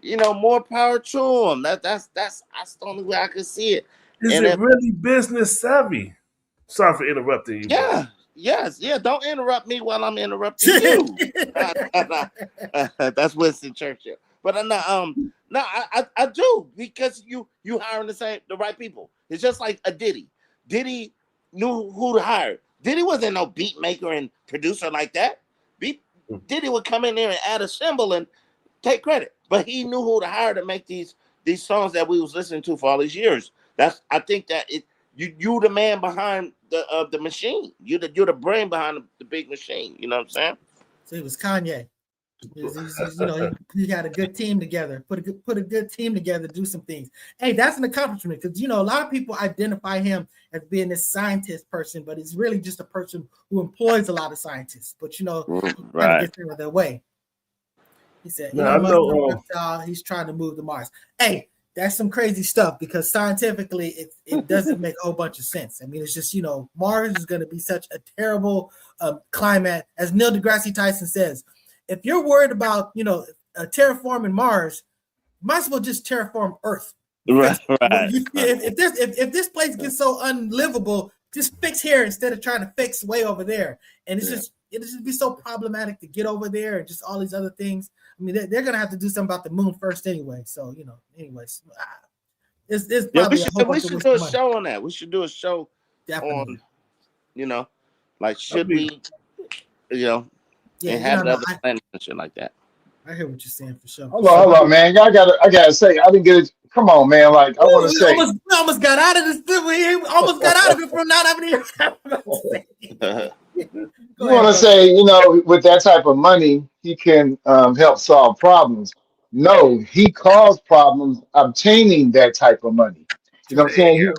more power to him. That's the only way I could see it. Is And it if really business savvy? Sorry for interrupting you, bro. yeah, yes, yeah, don't interrupt me while I'm interrupting you. That's Winston Churchill. But no, I do because you hiring the right people. It's just like a Diddy. Diddy knew who to hire. Diddy wasn't no beat maker and producer like that. Diddy would come in there and add a symbol and take credit, but he knew who to hire to make these songs that we was listening to for all these years. I think that you the man behind the machine. You're the brain behind the big machine. You know what I'm saying? So it was Kanye. He had a good team together. Put a good team together to do some things. Hey, that's an accomplishment because a lot of people identify him as being this scientist person, but he's really just a person who employs a lot of scientists. But he kind of gets out of their way. He said, he's trying to move to Mars. Hey, that's some crazy stuff because scientifically it doesn't make a whole bunch of sense. I mean, it's just, Mars is going to be such a terrible climate. As Neil deGrasse Tyson says, if you're worried about, terraforming Mars, you might as well just terraform Earth. Right. If this place gets so unlivable, just fix here instead of trying to fix way over there. And it'll just be so problematic to get over there and just all these other things. I mean, they're gonna have to do something about the moon first anyway. So anyways, it's probably we should do a show on that. We should do a show on, like should we, and have the other planets and shit like that. I hear what you're saying for sure. Hold on, man. I gotta say, I didn't get it. Come on, man. Like I want to say, we almost got out of this. We almost got out of it from not having any. You want to say, with that type of money, he can help solve problems. No, he caused problems obtaining that type of money. You know what I'm saying?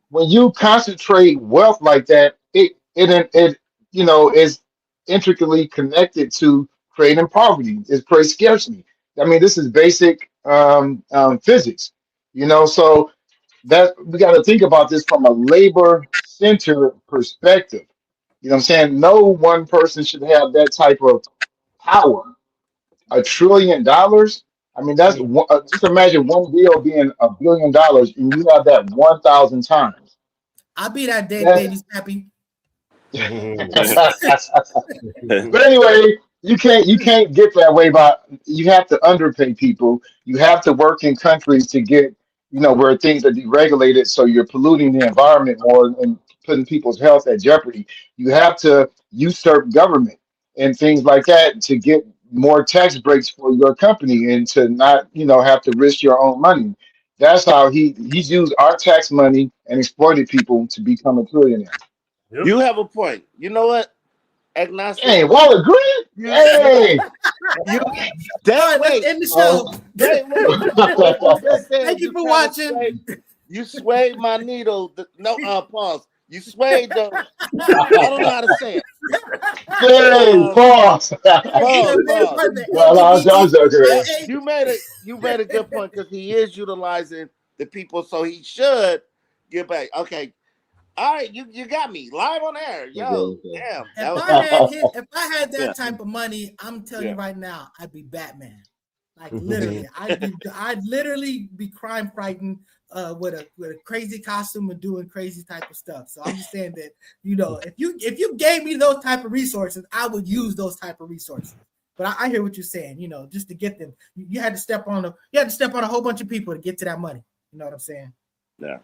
When you concentrate wealth like that, it is intricately connected to creating poverty. It's creating scarcity. I mean, this is basic physics. So that we got to think about this from a labor-centered perspective. You know what I'm saying? No one person should have that type of power. $1 trillion. I mean, that's just imagine one bill being $1 billion, and you have that 1,000 times. I'll be that day, baby's happy. But anyway, you can't get that way by you have to underpay people. You have to work in countries to get where things are deregulated, so you're polluting the environment more and putting people's health at jeopardy. You have to usurp government and things like that to get more tax breaks for your company and to not have to risk your own money. That's how he's used our tax money and exploited people to become a trillionaire. Yep. You have a point. You know what? Agnostic. Hey, Wall agreed. Hey, wait, in the show. Thank you for watching. You swayed my needle. Pause. You swayed the. I don't know how to say it. Hey, pause. You made a good point because he is utilizing the people, so he should get back. Okay. All right, you got me live on air. Yo, damn. If I had that type of money, I'm telling you right now, I'd be Batman. Like literally, I'd literally be crime frightened with a crazy costume and doing crazy type of stuff. So I'm just saying that if you gave me those type of resources, I would use those type of resources. But I hear what you're saying. Just to get them, you had to step on a whole bunch of people to get to that money. You know what I'm saying? Yeah.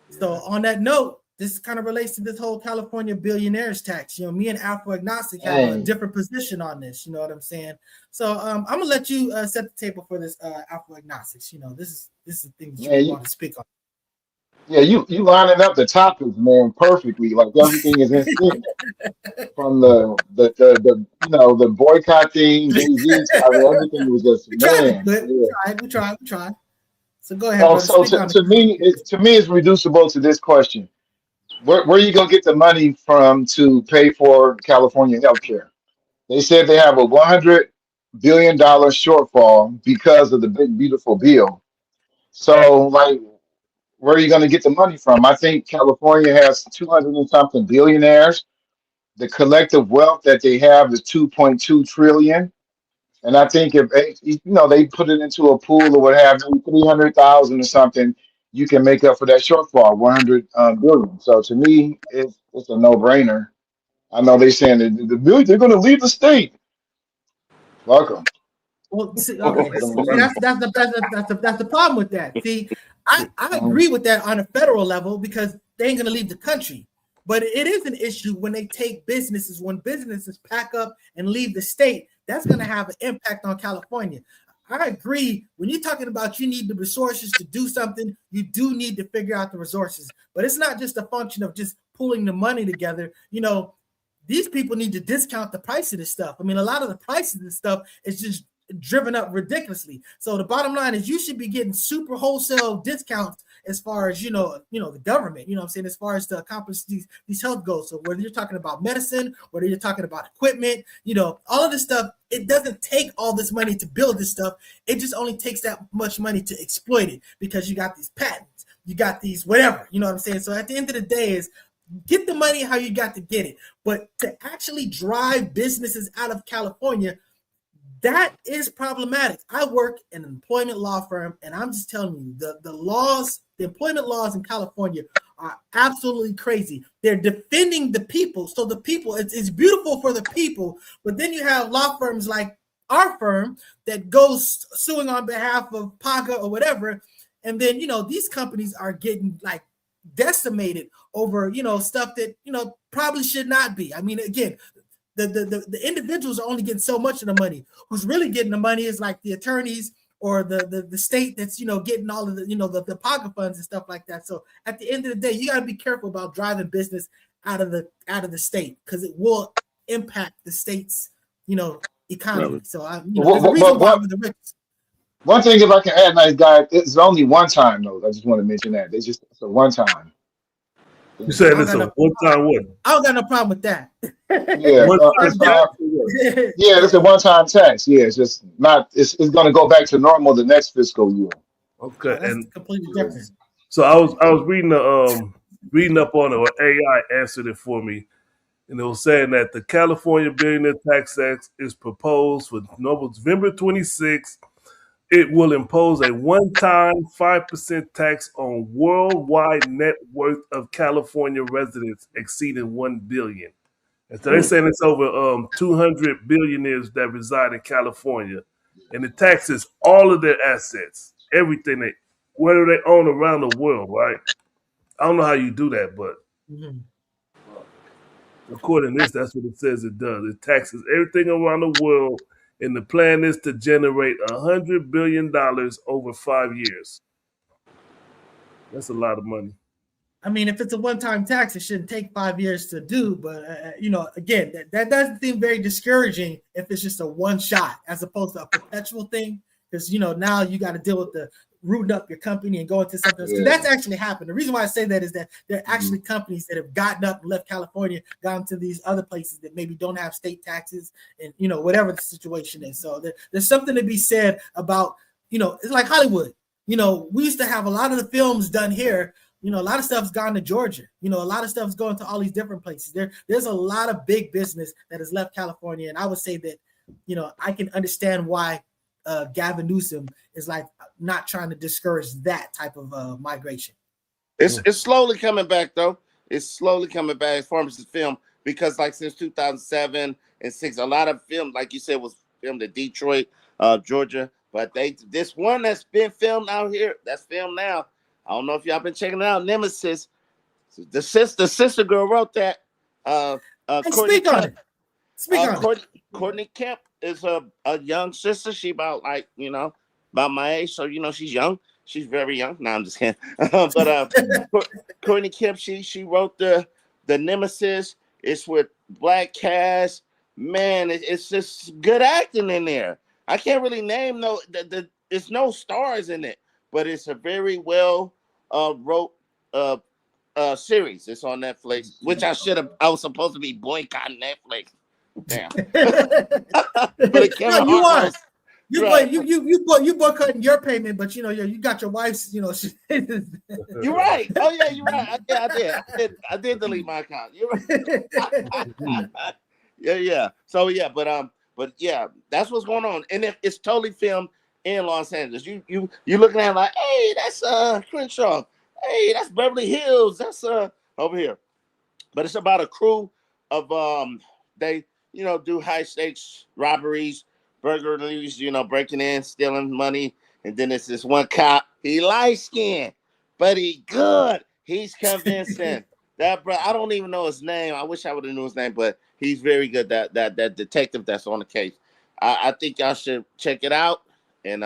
So on that note, this kind of relates to this whole California billionaires tax. Me and Afro Agnostic have a different position on this. You know what I'm saying? So I'm gonna let you set the table for this Afro Agnostics. This is the thing that you want to speak on. Yeah, you lining up the topics, man, perfectly. Like everything is in sync. From the boycotting, Jay-Z, everything was just We tried. So go ahead. So to me, it's reducible to this question. Where are you gonna get the money from to pay for California healthcare? They said they have a $100 billion shortfall because of the big beautiful bill. So, like, where are you gonna get the money from? I think California has 200 and something billionaires. the collective wealth that they have is 2.2 trillion. And I think if they put it into a pool or what have you, 300,000 or something, you can make up for that shortfall, 100 billion. So to me, it's a no-brainer. I know they're saying that they're going to leave the state. Welcome. Well, see, Oh, okay, that's see, right. that's the problem with that. See, I agree with that on a federal level because they ain't gonna leave the country. But it is an issue when they take businesses, when businesses pack up and leave the state. That's gonna have an impact on California. I agree. When you're talking about you need the resources to do something, you do need to figure out the resources. But it's not just a function of just pulling the money together. These people need to discount the price of this stuff. I mean, a lot of the prices of this stuff is just driven up ridiculously. So the bottom line is you should be getting super wholesale discounts as far as the government, what I'm saying, as far as to accomplish these health goals. So whether you're talking about medicine, whether you're talking about equipment, all of this stuff, it doesn't take all this money to build this stuff. It just only takes that much money to exploit it because you got these patents, you got these whatever, you know what I'm saying? So at the end of the day is get the money how you got to get it. But to actually drive businesses out of California, that is problematic. I work in an employment law firm, and I'm just telling you, the employment laws in California are absolutely crazy. They're defending the people. So the people, it's beautiful for the people, but then you have law firms like our firm that goes suing on behalf of PAGA or whatever, and then, these companies are getting like decimated over, stuff that, probably should not be. I mean, again, the individuals are only getting so much of the money. Who's really getting the money is like the attorneys or the state that's getting all of the PAGA funds and stuff like that. So at the end of the day, you got to be careful about driving business out of the state because it will impact the state's economy. So there's a reason why with the rich. One thing, if I can add, nice guy, it's only one time though. I just want to mention that it's a one time. You said it's a one-time what? I don't got no problem with that. Yeah, it's a one-time tax. Yeah, it's just not. It's going to go back to normal the next fiscal year. Okay, that's and completely different. So I was reading up on it. Or AI answered it for me, and it was saying that the California Billionaire Tax Act is proposed for November 26th. It will impose a one-time 5% tax on worldwide net worth of California residents exceeding $1 billion. And so they're saying it's over 200 billionaires that reside in California, and it taxes all of their assets, everything whether they own around the world, right? I don't know how you do that, but according to this, that's what it says it does. It taxes everything around the world. And the plan is to generate $100 billion over 5 years. That's a lot of money. I mean, if it's a one-time tax, it shouldn't take 5 years to do. But, again, that doesn't seem very discouraging if it's just a one shot as opposed to a perpetual thing. Because, now you got to deal with the rooting up your company and going to something else. So that's actually happened. The reason why I say that is that there are actually companies that have gotten up and left California, gone to these other places that maybe don't have state taxes and, whatever the situation is. So there's something to be said about, it's like Hollywood. We used to have a lot of the films done here. A lot of stuff's gone to Georgia. A lot of stuff's going to all these different places. There's a lot of big business that has left California. And I would say that, I can understand why Gavin Newsom is like not trying to discourage that type of migration. It's slowly coming back though. It's slowly coming back as far as the film because like since 2007 and 6, a lot of film, like you said, was filmed in Detroit, Georgia. But this one that's been filmed out here, that's filmed now. I don't know if y'all been checking it out. Nemesis, the sister girl wrote that. Speak on it. Courtney Kemp is a young sister. She about about my age, so she's young. She's very young. No, I'm just kidding. But Courtney Kemp, she wrote the Nemesis. It's with black cast. Man, it's just good acting in there. I can't really name it's no stars in it, but it's a very well wrote series. It's on Netflix, which I was supposed to be boycotting Netflix. Damn. But You boycotting your payment, but you got your wife's. You're right. Oh yeah, you're right. I did delete my account. You're right. yeah. So yeah, but yeah, that's what's going on, and it's totally filmed in Los Angeles. You looking at it like, hey, that's Crenshaw. Hey, that's Beverly Hills. That's over here. But it's about a crew of they do high stakes robberies, burglaries, breaking in, stealing money, and then it's this one cop. He light skinned, but he good. He's convincing. That bro, I don't even know his name. I wish I would have knew his name, but he's very good. That detective that's on the case. I think y'all should check it out. And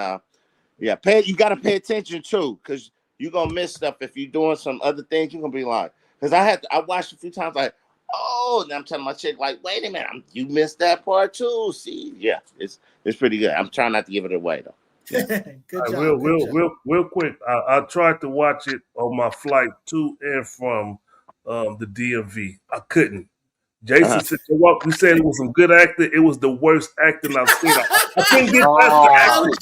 yeah, you got to pay attention too, because you're gonna miss stuff if you're doing some other things. You're gonna be like, because I watched a few times, like, oh, and I'm telling my chick, like, wait a minute, you missed that part too. See, yeah, it's pretty good. I'm trying not to give it away though. Yeah. Good job. Real quick. I tried to watch it on my flight to and from the DMV. I couldn't. Jason said, we said it was some good acting. It was the worst acting I've seen. I couldn't get past the acting.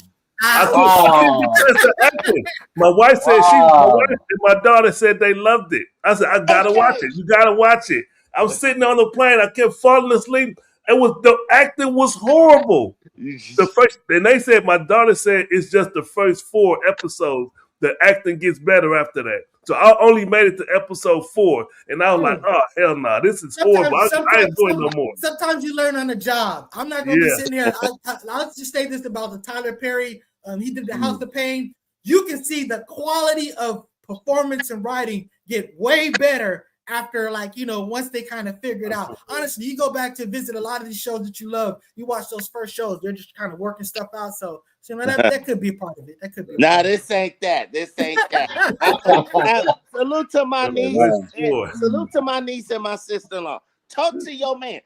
I couldn't get past the acting. My wife said my wife and my daughter said they loved it. I said, I gotta watch it. You gotta watch it. I was sitting on the plane. I kept falling asleep. The acting was horrible. And they said, my daughter said it's just the first 4 episodes. The acting gets better after that. So I only made it to episode 4, and I was like, "Oh hell no, this is horrible. I ain't doing no more." Sometimes you learn on the job. I'm not going to be sitting here. I'll just say this about the Tyler Perry. He did the House of Pain. You can see the quality of performance and writing get way better after, once they kind of figure it out. Honestly, you go back to visit a lot of these shows that you love. You watch those first shows; they're just kind of working stuff out. So that could be a part of it. That could be. This ain't that. This ain't that. Salute to my niece. Salute to my niece and my sister-in-law. Talk to your man.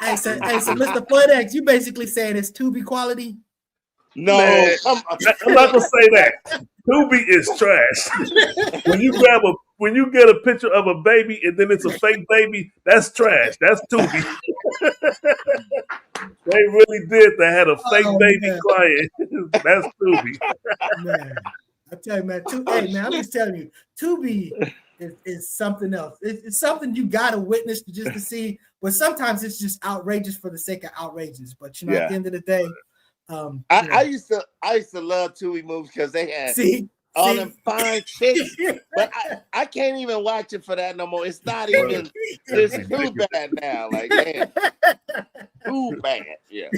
Hey, so Mr. Floyd X, you basically saying it's Tubi quality? No, man, I'm not gonna say that. Tubi is trash. When you get a picture of a baby and then it's a fake baby, that's trash. That's Tubi. They really did. They had a fake baby client. That's Tubi. Man, I tell you, man. I'm just telling you, Tubi is something else. It's something you gotta witness just to see. But sometimes it's just outrageous for the sake of outrageous. But at the end of the day, I used to love Tubi movies because they had all them fine chicks. But I can't even watch it for that no more. It's not even. It's too bad now. Like, man, too bad. Yeah.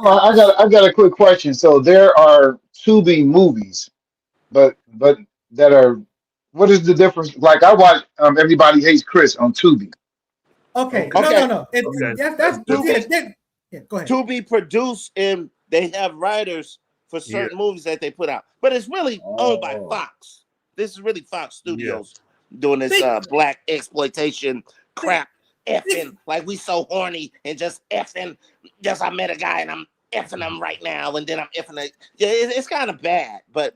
I got a quick question. So there are Tubi movies, but that are. What is the difference? Like, I watch Everybody Hates Chris on Tubi. Okay. No. That's Tubi. Yeah, go ahead. Tubi produce and they have writers for certain movies that they put out, but it's really owned by Fox. This is really Fox Studios doing this black exploitation crap. Effing like we so horny and just effing. Just I met a guy and I'm effing him right now, and then I'm effing it. Yeah, it's kind of bad, but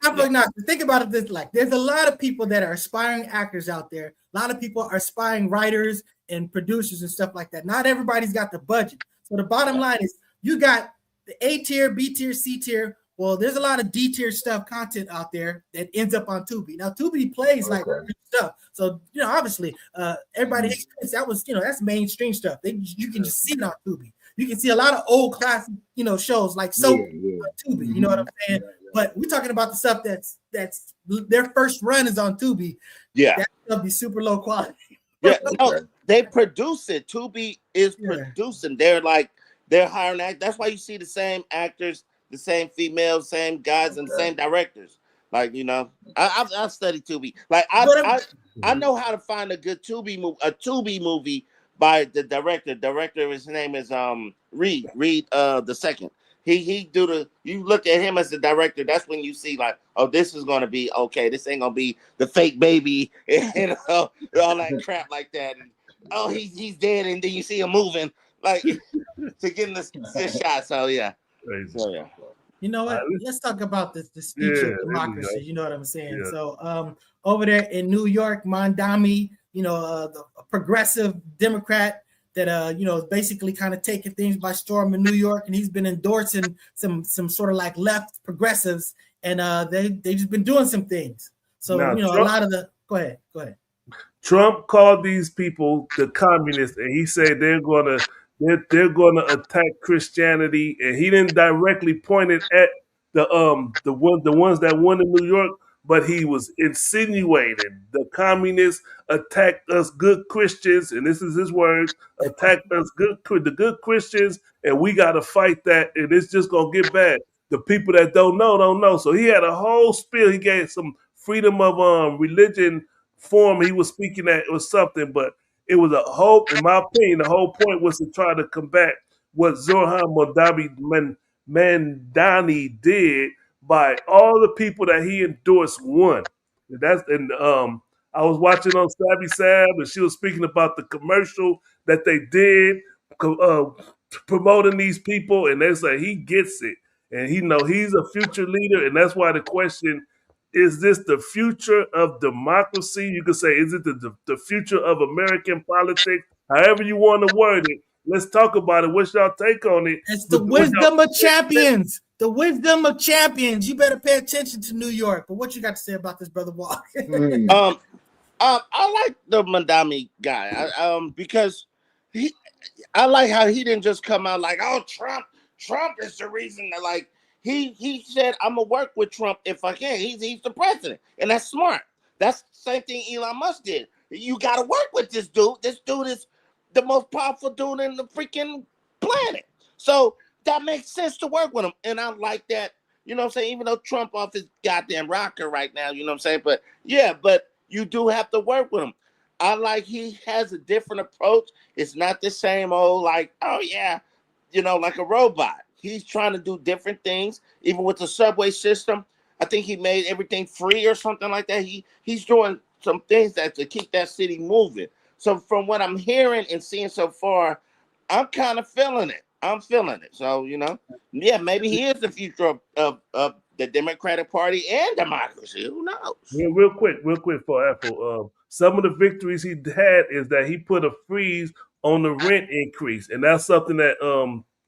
I'm not think about it this like there's a lot of people that are aspiring actors out there. A lot of people are aspiring writers and producers and stuff like that. Not everybody's got the budget. So the bottom line is you got the A tier, B tier, C tier. Well, there's a lot of D tier content out there that ends up on Tubi. Now, Tubi plays like stuff. So, obviously, everybody experience that was, that's mainstream stuff. You can just see it on Tubi. You can see a lot of old classic, shows like on Tubi. You know what I'm saying? But we're talking about the stuff that's their first run is on Tubi. Yeah. That stuff be super low quality. Yeah, no, they produce it. Tubi is producing. They're hiring actors. That's why you see the same actors, the same females, same guys, and the same directors. Like, I've studied Tubi. Like, I know how to find a good Tubi movie by the director. His name is Reed the second. He you look at him as the director, that's when you see like, oh, this is gonna be okay. This ain't gonna be the fake baby and all that crap like that. And, oh, he's dead, and then you see him moving like to get in this shot. So yeah. So yeah. You know what? Let's talk about the speech of democracy. You know what I'm saying? Yeah. So over there in New York, Mondami, the progressive Democrat, that basically kind of taking things by storm in New York, and he's been endorsing some sort of like left progressives, and they just been doing some things. So Now, a lot of the go ahead. Trump called these people the communists, and he said they're gonna attack Christianity, and he didn't directly point it at the ones that won in New York, but he was insinuating the communists attacked us good Christians, and this is his words: attacked us the good Christians, and we got to fight that, and it's just gonna get bad. The people that don't know don't know. So he had a whole spiel. He gave some freedom of religion form he was speaking at or something, but it was a whole, in my opinion, the whole point was to try to combat what Zoran Mandani did by all the people that he endorsed won. And I was watching on Savvy Sab, and she was speaking about the commercial that they did uh, promoting these people, and they say he gets it, and he's a future leader, and that's why the question is this the future of democracy? You could say, is it the future of American politics? However you want to word it. Let's talk about it. What's y'all take on it? It's the wisdom of champions. The wisdom of champions. You better pay attention to New York. But what you got to say about this, Brother Walk? I like the Mandami guy because I like how he didn't just come out like, oh, Trump is the reason that, like, he said, I'm gonna work with Trump if I can. He's the president, and that's smart. That's the same thing Elon Musk did. You got to work with this dude. This dude is the most powerful dude in the freaking planet. So that makes sense to work with him, and I like that. You know what I'm saying? Even though Trump off his goddamn rocker right now, you know what I'm saying? But yeah, but you do have to work with him. I like he has a different approach. It's not the same old like, oh yeah, like a robot. He's trying to do different things, even with the subway system. I think he made everything free or something like that. He's doing some things that to keep that city moving. So from what I'm hearing and seeing so far, I'm kind of feeling it. I'm feeling it. So, yeah, maybe he is the future of the Democratic Party and democracy. Who knows? Yeah, real quick for Apple. Some of the victories he had is that he put a freeze on the rent increase, and that's something that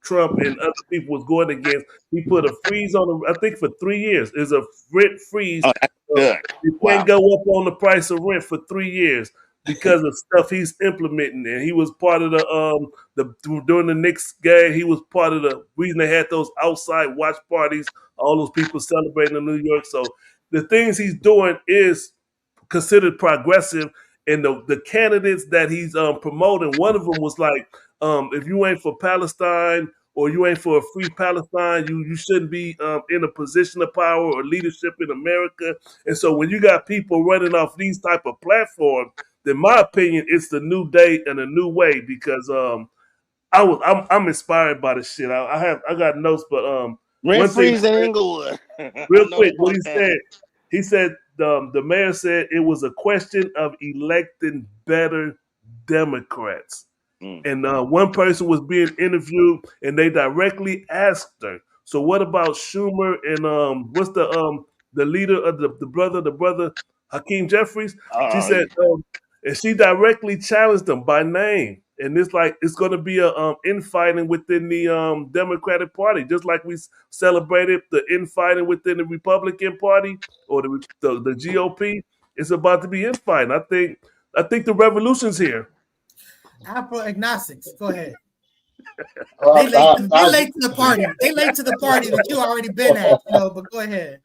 Trump and other people was going against. He put a freeze on I think for 3 years. Is a rent freeze. Oh, that's good. You can't go up on the price of rent for 3 years because of stuff he's implementing. And he was part of the during the Knicks game, he was part of the reason they had those outside watch parties, all those people celebrating in New York. So the things he's doing is considered progressive, and the candidates that he's promoting, one of them was like, if you ain't for Palestine or you ain't for a free Palestine, you shouldn't be in a position of power or leadership in America. And so when you got people running off these type of platforms, in my opinion, it's the new day and a new way, because I'm inspired by this shit. I got notes, but Rent freeze in Inglewood. Real quick, what he said the mayor said it was a question of electing better Democrats. And one person was being interviewed, and they directly asked her, so what about Schumer and what's the leader of the brother Hakeem Jeffries? She said, and she directly challenged them by name. And it's like it's going to be a infighting within the Democratic Party, just like we celebrated the infighting within the Republican Party or the GOP. It's about to be infighting. I think the revolution's here. Afro agnostics, go ahead. They late to the party. They late to the party that you already been at, but go ahead.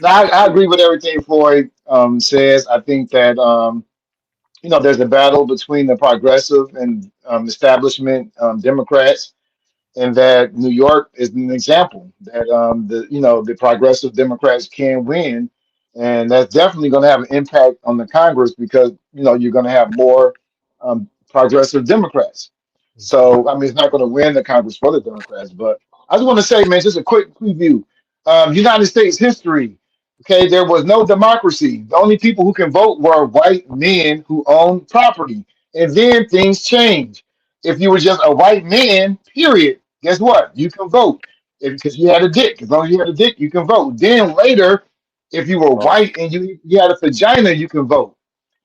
I agree with everything Floyd says. I think that there's a battle between the progressive and establishment Democrats, and that New York is an example that the progressive Democrats can win, and that's definitely going to have an impact on the Congress, because you're going to have more progressive Democrats. So I mean, it's not going to win the Congress for the Democrats, but I just want to say, man, just a quick preview. United States history. Okay, there was no democracy. The only people who can vote were white men who owned property, and then things changed. If you were just a white man, period, guess what? You can vote because you had a dick. As long as you had a dick, you can vote. Then later, if you were white and you had a vagina, you can vote.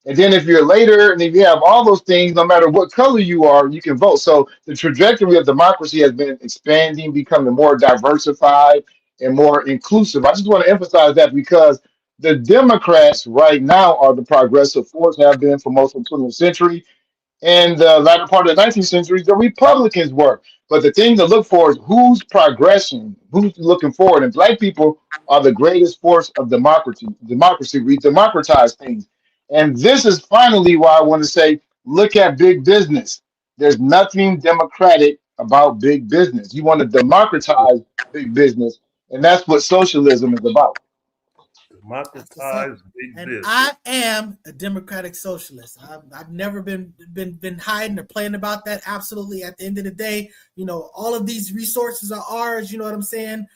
And then if you're later and if you have all those things, no matter what color you are, you can vote. So the trajectory of democracy has been expanding, becoming more diversified and more inclusive. I just want to emphasize that because the Democrats right now are the progressive force, have been for most of the 20th century. In the latter part of the 19th century, the Republicans were. But the thing to look for is who's progression, who's looking forward. And black people are the greatest force of democracy. Democracy, we democratize things. And this is finally why I want to say, look at big business. There's nothing democratic about big business. You want to democratize big business, and that's what socialism is about. That's what's up. Democratize big And business. I am a democratic socialist. I've never been hiding or playing about that. Absolutely. At the end of the day, all of these resources are ours. You know what I'm saying?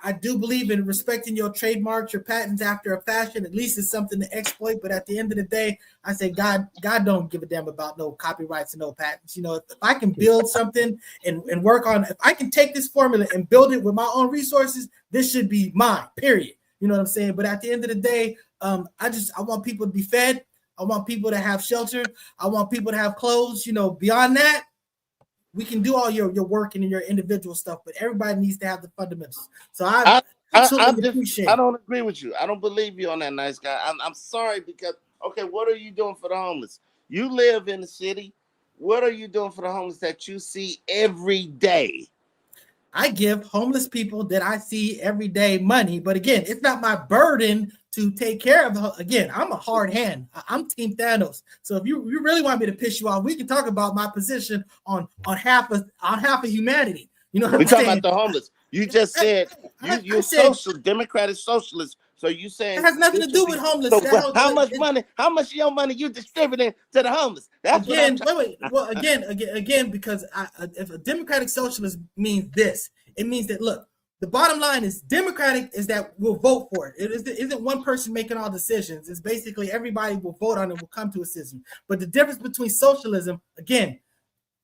I do believe in respecting your trademarks, your patents after a fashion. At least it's something to exploit. But at the end of the day, I say God don't give a damn about no copyrights and no patents. If I can build something and work on, if I can take this formula and build it with my own resources, this should be mine. Period. You know what I'm saying? But at the end of the day, I want people to be fed. I want people to have shelter. I want people to have clothes. Beyond that, we can do all your work and your individual stuff, but everybody needs to have the fundamentals. So I absolutely appreciate it. I don't agree with you. I don't believe you on that, nice guy. I'm sorry because, okay, what are you doing for the homeless? You live in the city. What are you doing for the homeless that you see every day? I give homeless people that I see every day money, but again, it's not my burden to take care of. Again, I'm a hard hand. I'm Team Thanos. So if you really want me to piss you off, we can talk about my position on half of humanity. You know what I'm saying? We're talking about the homeless. You just said you're social, democratic socialist. So you saying it has nothing to do with homeless. So how much money? How much of your money you distributing to the homeless? That's again. Wait. Well, again, because if a democratic socialist means this, it means that look, the bottom line is democratic is that we'll vote for it. It isn't one person making all decisions. It's basically everybody will vote on it, will come to a decision. But the difference between socialism, again,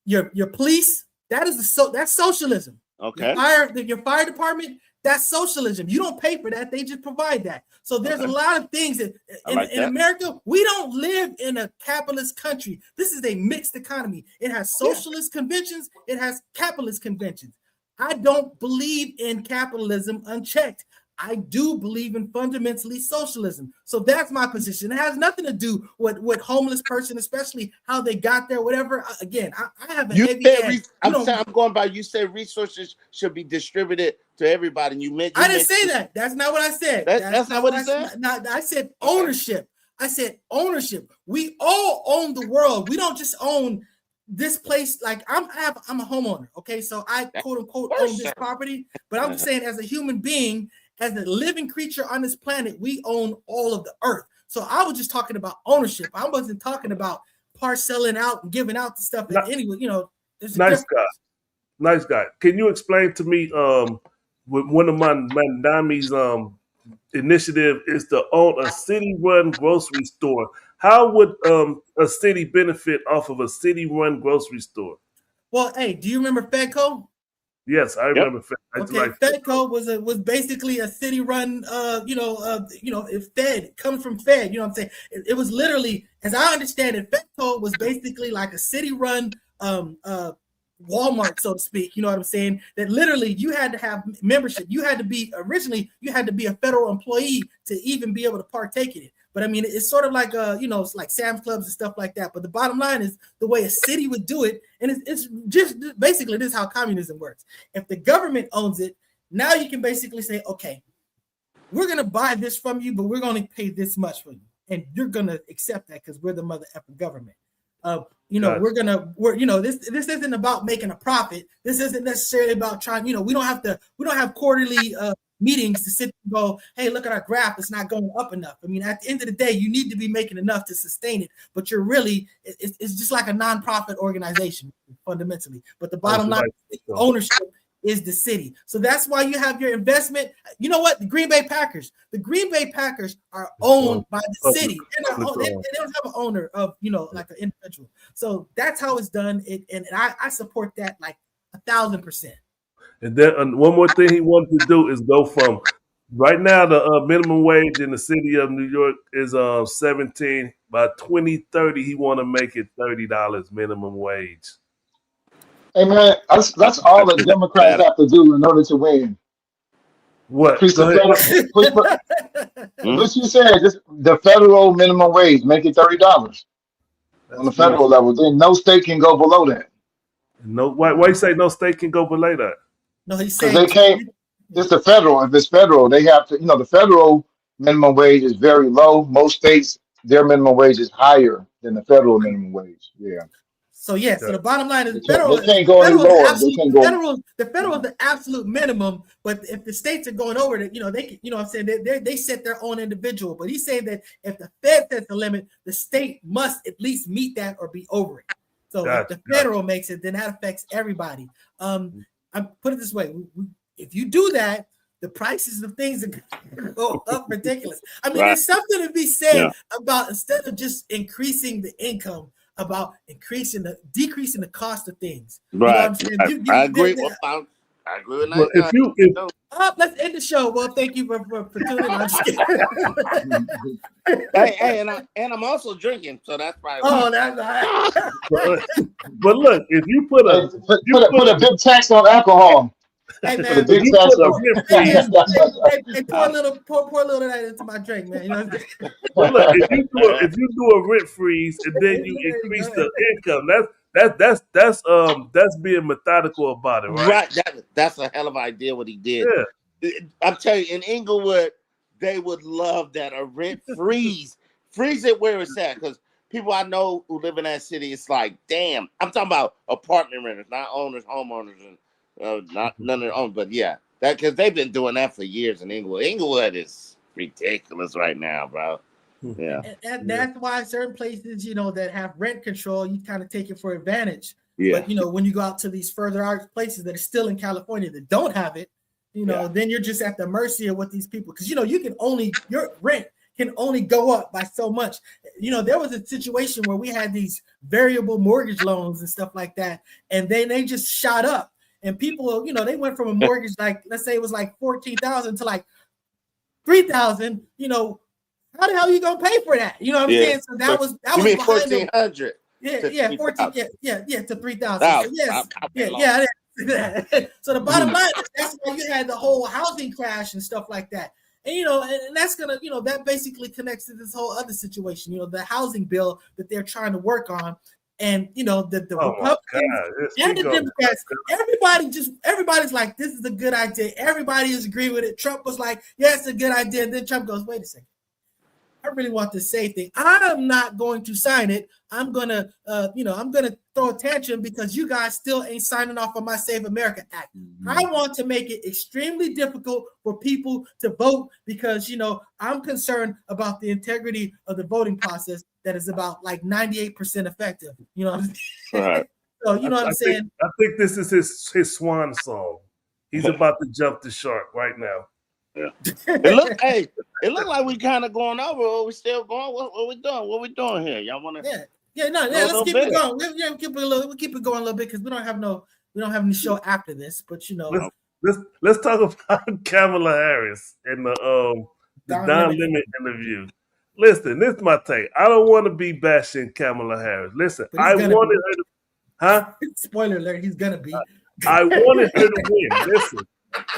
your police, that's socialism. Okay. Your fire department, that's socialism. You don't pay for that; they just provide that. So there's a lot of things that in America we don't live in a capitalist country. This is a mixed economy. It has socialist conventions. It has capitalist conventions. I don't believe in capitalism unchecked. I do believe in fundamentally socialism. So that's my position. It has nothing to do with homeless person, especially how they got there, whatever. Again, I have a heavy hand. I'm going by, you said resources should be distributed to everybody. I didn't say that. That's not what I said. That's not what I said? I said ownership. I said ownership. We all own the world. We don't just own this place. Like I'm a homeowner. Okay, so I quote unquote own this property, but I'm saying as a human being, as a living creature on this planet, we own all of the earth. So I was just talking about ownership. I wasn't talking about parceling out and giving out the stuff. Anyway, there's nice guy. Can you explain to me one of my Dami's initiative is to own a city-run grocery store. How would a city benefit off of a city-run grocery store? Well, hey, do you remember Fedco? Yes, I remember. Fedco was basically a city-run. It comes from Fed. You know what I'm saying? It was literally, as I understand it, Fedco was basically like a city-run Walmart, so to speak. You know what I'm saying? That literally you had to have membership. You had to be a federal employee to even be able to partake in it. But I mean, it's sort of like it's like Sam's Clubs and stuff like that. But the bottom line is the way a city would do it, and it's just basically this is how communism works. If the government owns it, now you can basically say, okay, we're gonna buy this from you, but we're gonna pay this much for you, and you're gonna accept that because we're the mother effing government. This isn't about making a profit. This isn't necessarily about trying. We don't have quarterly meetings to sit and go, hey, look at our graph. It's not going up enough. I mean, at the end of the day, you need to be making enough to sustain it. But it's just like a nonprofit organization fundamentally. But the bottom line, ownership is the city. So that's why you have your investment. You know what? The Green Bay Packers are owned by the city. They don't have an owner of, like an individual. So that's how it's done. And I support that like 1,000%. And then one more thing he wanted to do is go from Right now, the minimum wage in the city of New York is 17. By 2030, he want to make it $30 minimum wage. Hey man, that's all the Democrats have to do in order to win. What? Increase Go the ahead. federal. Hmm? What you said, just the federal minimum wage, make it $30 on the That's it. federal level. Then no state can go below that No, why you say no state can go below that? No, he's because saying they can't. It's the federal. If it's federal, they have to. The federal minimum wage is very low. Most states, their minimum wage is higher than the federal minimum wage. Yeah, so. Yeah, so Yeah. the bottom line is they can't go any federal is the lower. They absolute can't go. the federal is the absolute minimum. But if the states are going over it, they can, what I'm saying, they set their own individual. But he's saying that if the Fed sets the limit, the state must at least meet that or be over it. So if the federal makes it, then that affects everybody. I put it this way: if you do that, the prices of things are going to go up ridiculous. I mean, there's something to be said about, instead of just increasing the income, about decreasing the cost of things. You know what I'm saying? I agree. I agree with Well, that. Let's end the show. Well, thank you for tuning in. I'm just kidding. hey, and I'm also drinking, so that's probably. That's right. but look, if you put a big tax on alcohol. Hey Put a man, big you tax put a on. rent freeze. pour a little of that into my drink, man. You know what I'm saying? But look, if you do a rent freeze and then you increase the income, that's being methodical about it, right? That's a hell of an idea what he did. Yeah. I'm telling you, in Inglewood, they would love that, a rent freeze. Freeze it where it's at, because people I know who live in that city, it's like, damn. I'm talking about apartment renters, not owners, homeowners, and not none of their own. But yeah, that, because they've been doing that for years in Inglewood. Inglewood is ridiculous right now, bro. Yeah, and that's why certain places, that have rent control, you kind of take it for advantage. Yeah. But when you go out to these further out places that are still in California that don't have it, then you're just at the mercy of what these people, because your rent can only go up by so much. There was a situation where we had these variable mortgage loans and stuff like that, and then they just shot up. And people, they went from a mortgage, like, let's say it was like $14,000 to like $3,000. How the hell are you gonna pay for that? You know what I'm saying? So that was behind 1,400. Yeah, 14, to 3,000. So So the bottom line is that's why you had the whole housing crash and stuff like that. And and that's gonna, that basically connects to this whole other situation. The housing bill that they're trying to work on. And the Republicans and the Democrats, everybody's like, this is a good idea. Everybody is agreeing with it. Trump was like, yeah, it's a good idea. And then Trump goes, wait a second. I really want the same thing. I'm not going to sign it. I'm gonna throw a tantrum because you guys still ain't signing off on my Save America Act. I want to make it extremely difficult for people to vote because I'm concerned about the integrity of the voting process that is about like 98% effective. You know what I'm saying? Right. So what I'm saying? I think this is his swan song. He's about to jump the shark right now. Yeah. It looked like we kind of going over. Or we still going? What we doing? What we doing here? Y'all want to? Let's keep it going. We'll keep it going a little bit because we don't have any show after this. But let's talk about Kamala Harris and the Don Lemon interview. Listen, this is my take. I don't want to be bashing Kamala Harris. Listen, I wanted her to, Spoiler alert, he's gonna be. I wanted her to win. Listen.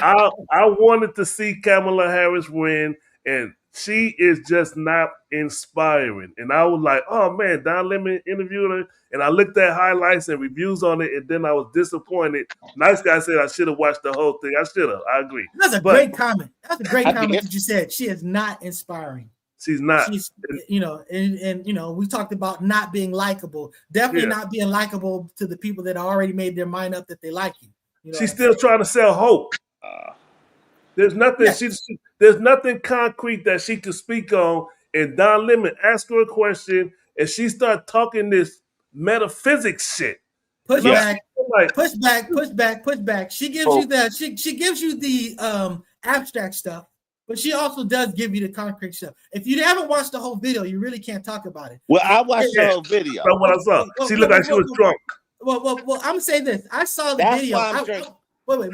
I wanted to see Kamala Harris win, and she is just not inspiring. And I was like, oh man, Don Lemon interviewed her, and I looked at highlights and reviews on it, and then I was disappointed. Nice guy said I should have watched the whole thing. I should have. I agree. That's a great comment. That's a great comment that you said. She is not inspiring. She's not. She's, and we talked about not being likable. Definitely not being likable to the people that already made their mind up that they like you. She's still trying to sell hope. There's nothing. There's nothing concrete that she could speak on. And Don Lemon asked her a question, and she started talking this metaphysics shit. Push back. She gives you that. She gives you the abstract stuff, but she also does give you the concrete stuff. If you haven't watched the whole video, you really can't talk about it. Well, I watched the whole video. That's what I saw. She looked like she was drunk. Well, I'm gonna say this. I saw the video. Why I'm but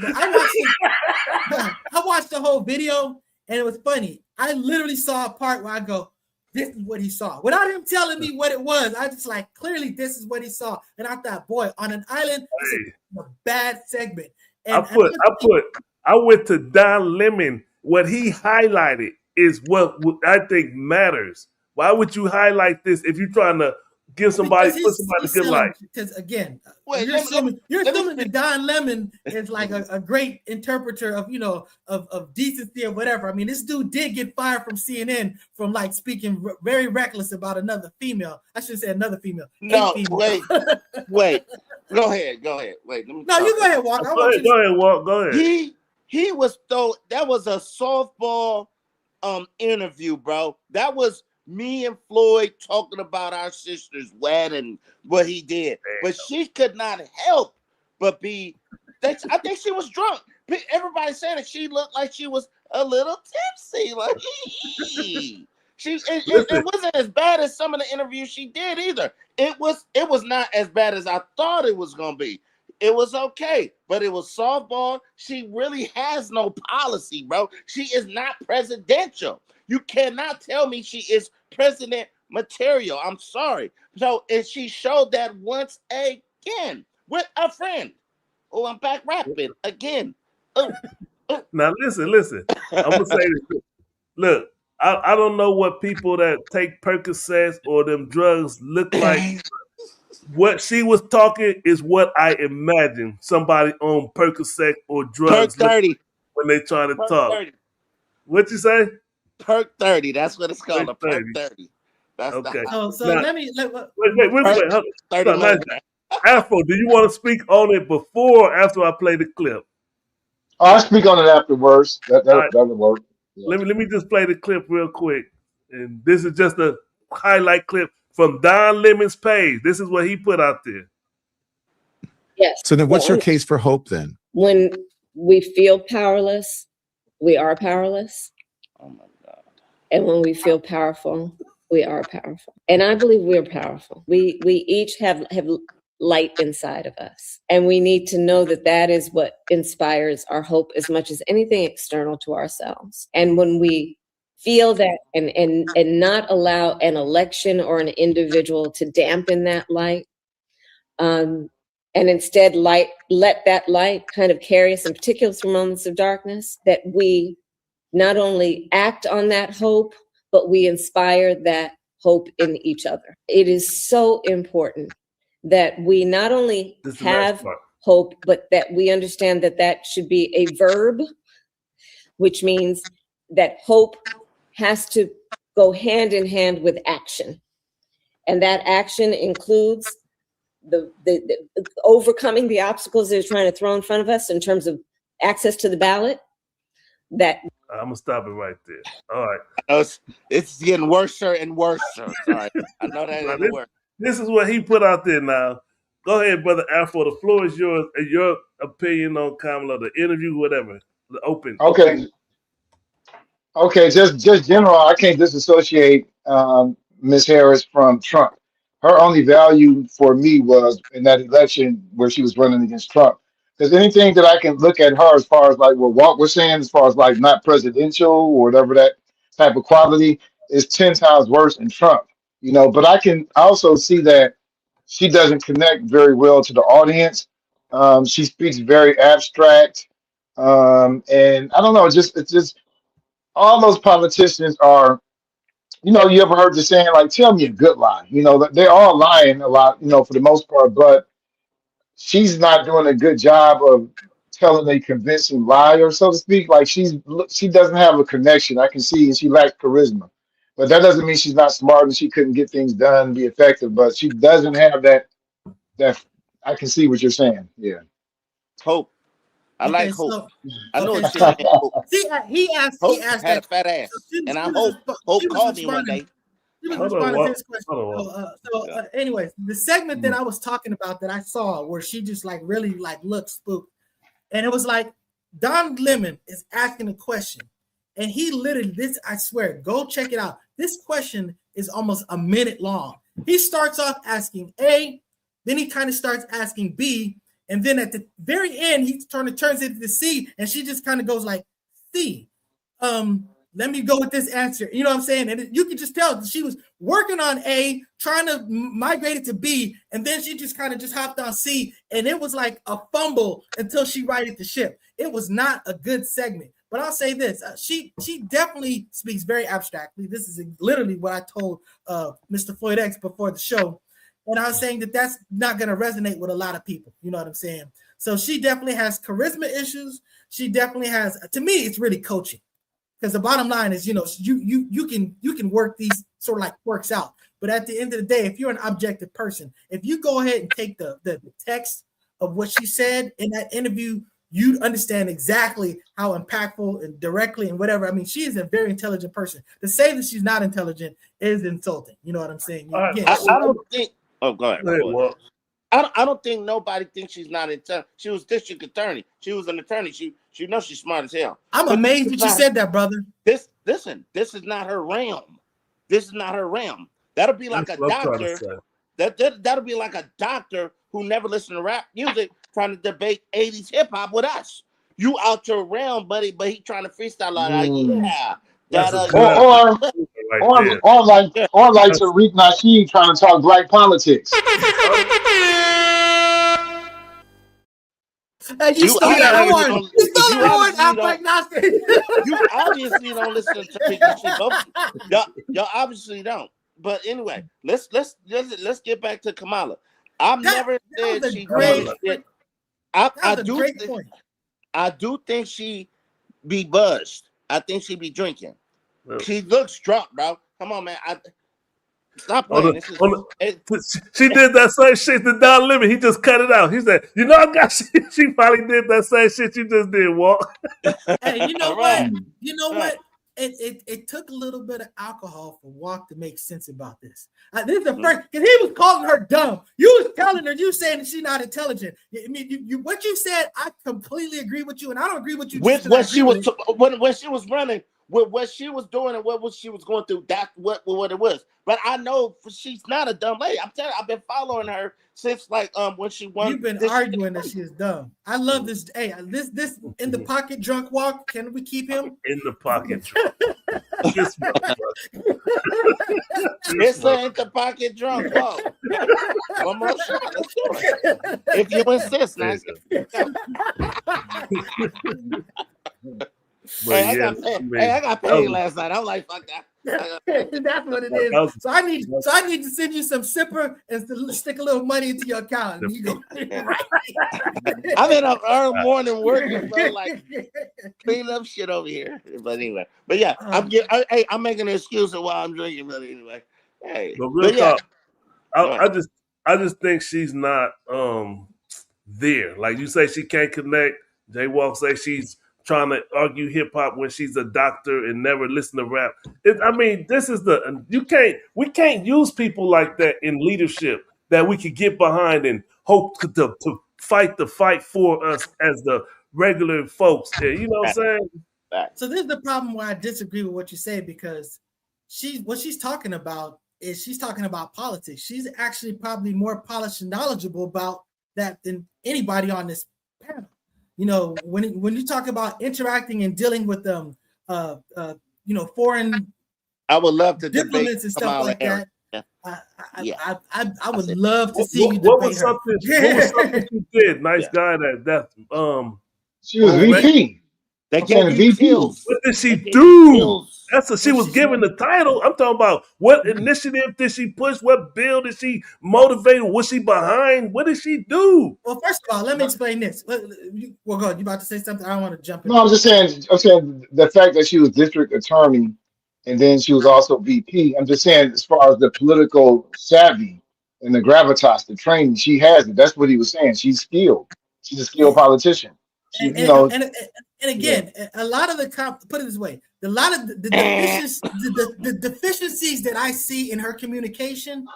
I watched the whole video, And it was funny. I literally saw a part where I go, this is what he saw. Without him telling me what it was, I just like, clearly this is what he saw. And I thought, boy, on an island, it's a bad segment. And I went to Don Lemon. What he highlighted is what I think matters. Why would you highlight this if you're trying to give somebody, put somebody in a good light? Because again, you're assuming that Don Lemon is like a great interpreter of, of decency or whatever. I mean, this dude did get fired from CNN from like speaking very reckless about another female. I should say another female. No, wait. Go ahead. Wait, let me. No, you go ahead, Walk. Go ahead, Walk. Go ahead. He was that was a softball interview, bro. That was me and Floyd talking about our sister's wedding, what he did. But she could not help but be. I think she was drunk. Everybody said that she looked like she was a little tipsy. Like it wasn't as bad as some of the interviews she did either. It was not as bad as I thought it was gonna be. It was okay, but it was softball. She really has no policy, bro. She is not presidential. You cannot tell me she is president material. I'm sorry. So, and she showed that once again with a friend. Oh, I'm back rapping again. Now, listen. I'm going to say this. Look, I don't know what people that take Percocets or them drugs look like. What she was talking is what I imagine somebody on Percocet or drugs Perk 30 when they try to talk. 30. What you say? Perk 30. That's what it's called. Perk 30. Perk 30. That's okay. The so now, wait. Afro, do you want to speak on it before or after I play the clip? I'll speak on it afterwards. That'll work. Yeah. Let me just play the clip real quick. And this is just a highlight clip from Don Lemon's page. This is what he put out there. Yes. So then what's your case for hope then? When we feel powerless, we are powerless. Oh my God. And when we feel powerful, we are powerful. And I believe we're powerful. We each have light inside of us. And we need to know that that is what inspires our hope as much as anything external to ourselves. And when we feel that and not allow an election or an individual to dampen that light, and instead let that light kind of carry us in particular through moments of darkness, that we not only act on that hope, but we inspire that hope in each other. It is so important that we not only have hope, but that we understand that that should be a verb, which means that hope has to go hand in hand with action. And that action includes the overcoming the obstacles they're trying to throw in front of us in terms of access to the ballot. That I'm gonna stop it right there. All right. It's getting worse and worse. Sorry. I know that ain't work. This is what he put out there now. Go ahead, Brother Afro. The floor is yours. Your opinion on Kamala, the interview, whatever. The open. Okay. Okay, just general, I can't disassociate Ms. Harris from Trump. Her only value for me was in that election where she was running against Trump. Because anything that I can look at her as far as like what Walt was saying, as far as like not presidential or whatever that type of quality is 10 times worse than Trump. But I can also see that she doesn't connect very well to the audience. She speaks very abstract. And I don't know, it's just all those politicians are, you ever heard the saying, like, tell me a good lie? They're all lying a lot, for the most part, but she's not doing a good job of telling a convincing lie, or so to speak. Like she doesn't have a connection. I can see, and she lacks charisma. But that doesn't mean she's not smart and she couldn't get things done and be effective. But she doesn't have that. I can see what you're saying. Yeah. Hope. I like hope. So, I know it's hope. See, he asked had a fat ass, and I hope called me one day. He was responding to his question. Anyways, the segment that I was talking about that I saw where she just like really like looked spooked, and it was like Don Lemon is asking a question, and he literally I swear, go check it out. This question is almost a minute long. He starts off asking A, then he kind of starts asking B, and then at the very end he turns it to C, and she just kind of goes like C. let me go with this answer. You know what I'm saying? And you can just tell she was working on A, trying to migrate it to B, and then she just kind of just hopped on C, and it was like a fumble until she righted the ship. It was not a good segment. But I'll say this: she definitely speaks very abstractly. This is literally what I told Mr. Floyd X before the show, and I was saying that that's not going to resonate with a lot of people. You know what I'm saying? So she definitely has charisma issues. She definitely has. To me, it's really coaching. Because the bottom line is, you know, you can work these sort of like quirks out. But at the end of the day, if you're an objective person, if you go ahead and take the text of what she said in that interview, you'd understand exactly how impactful and directly and whatever. I mean, she is a very intelligent person. To say that she's not intelligent is insulting. You know what I'm saying? Again, I don't think. Oh, go ahead. Well, I don't think nobody thinks she's not intelligent. She was district attorney. She was an attorney. She knows she's smart as hell. I'm amazed that you said that, brother. This is not her realm. This is not her realm. That'll be like a doctor. That'll be like a doctor who never listened to rap music trying to debate 80s hip hop with us. You out your realm, buddy, but he trying to freestyle like, yeah. Or like Tariq Nasheed trying to talk black politics. Hey, you stole that horn. You stole that horn. I'm like, you obviously don't listen to Tariq Nasheed. Y'all obviously don't. But anyway, let's get back to Kamala. I've never said she did. I do think she be buzzed. I think she be drinking. She looks drunk, bro. Come on, man. Stop playing. She did that same shit to Don Lemon. He just cut it out. He said, "You know, I got." She probably did that same shit you just did, Walt. Hey, you know what? You know what? It took a little bit of alcohol for Walt to make sense about this. This is the first, because he was calling her dumb. You was telling her, you saying that she's not intelligent. I mean, you what you said, I completely agree with you, and I don't agree with you. With what she was when she was running, with what she was doing and what she was going through, that's what it was. But I know she's not a dumb lady. I'm telling you, I've been following her since like when she won. You've been arguing that she is dumb. I love this. Hey, this in the pocket drunk walk. Can we keep him in the pocket drunk? This ain't the pocket drunk walk. One more shot. Let's do it. If you insist, nice. I got paid last night. I'm like, fuck that. That's what it is. So I need to send you some sipper and stick a little money into your account. And you go, I've been up early morning working, bro, like clean up shit over here. But anyway, yeah, I'm making an excuse of why I'm drinking. But anyway, hey, but real talk, I just think she's not there. Like you say, she can't connect. Jay Walk say she's trying to argue hip hop when she's a doctor and never listen to rap. I mean, we can't use people like that in leadership that we could get behind and hope to fight the fight for us as the regular folks. You know what I'm saying? So this is the problem where I disagree with what you say, because what she's talking about is she's talking about politics. She's actually probably more polished and knowledgeable about that than anybody on this panel. You know, when you talk about interacting and dealing with foreign, I would love to diplomats and stuff like that. Yeah. I would love to see you debate what was something you did? Nice guy that she was VP. They can't VP. What did she do? She was given the title. I'm talking about what initiative did she push? What bill did she motivate? Was she behind? What did she do? Well, first of all, let me explain this. Well, go ahead. You about to say something? I don't want to jump in. No, I'm saying the fact that she was district attorney and then she was also VP. I'm just saying, as far as the political savvy and the gravitas, the training, she has it. That's what he was saying. She's skilled. She's a skilled politician. And again, a lot of put it this way, a lot of the deficiencies that I see in her communication,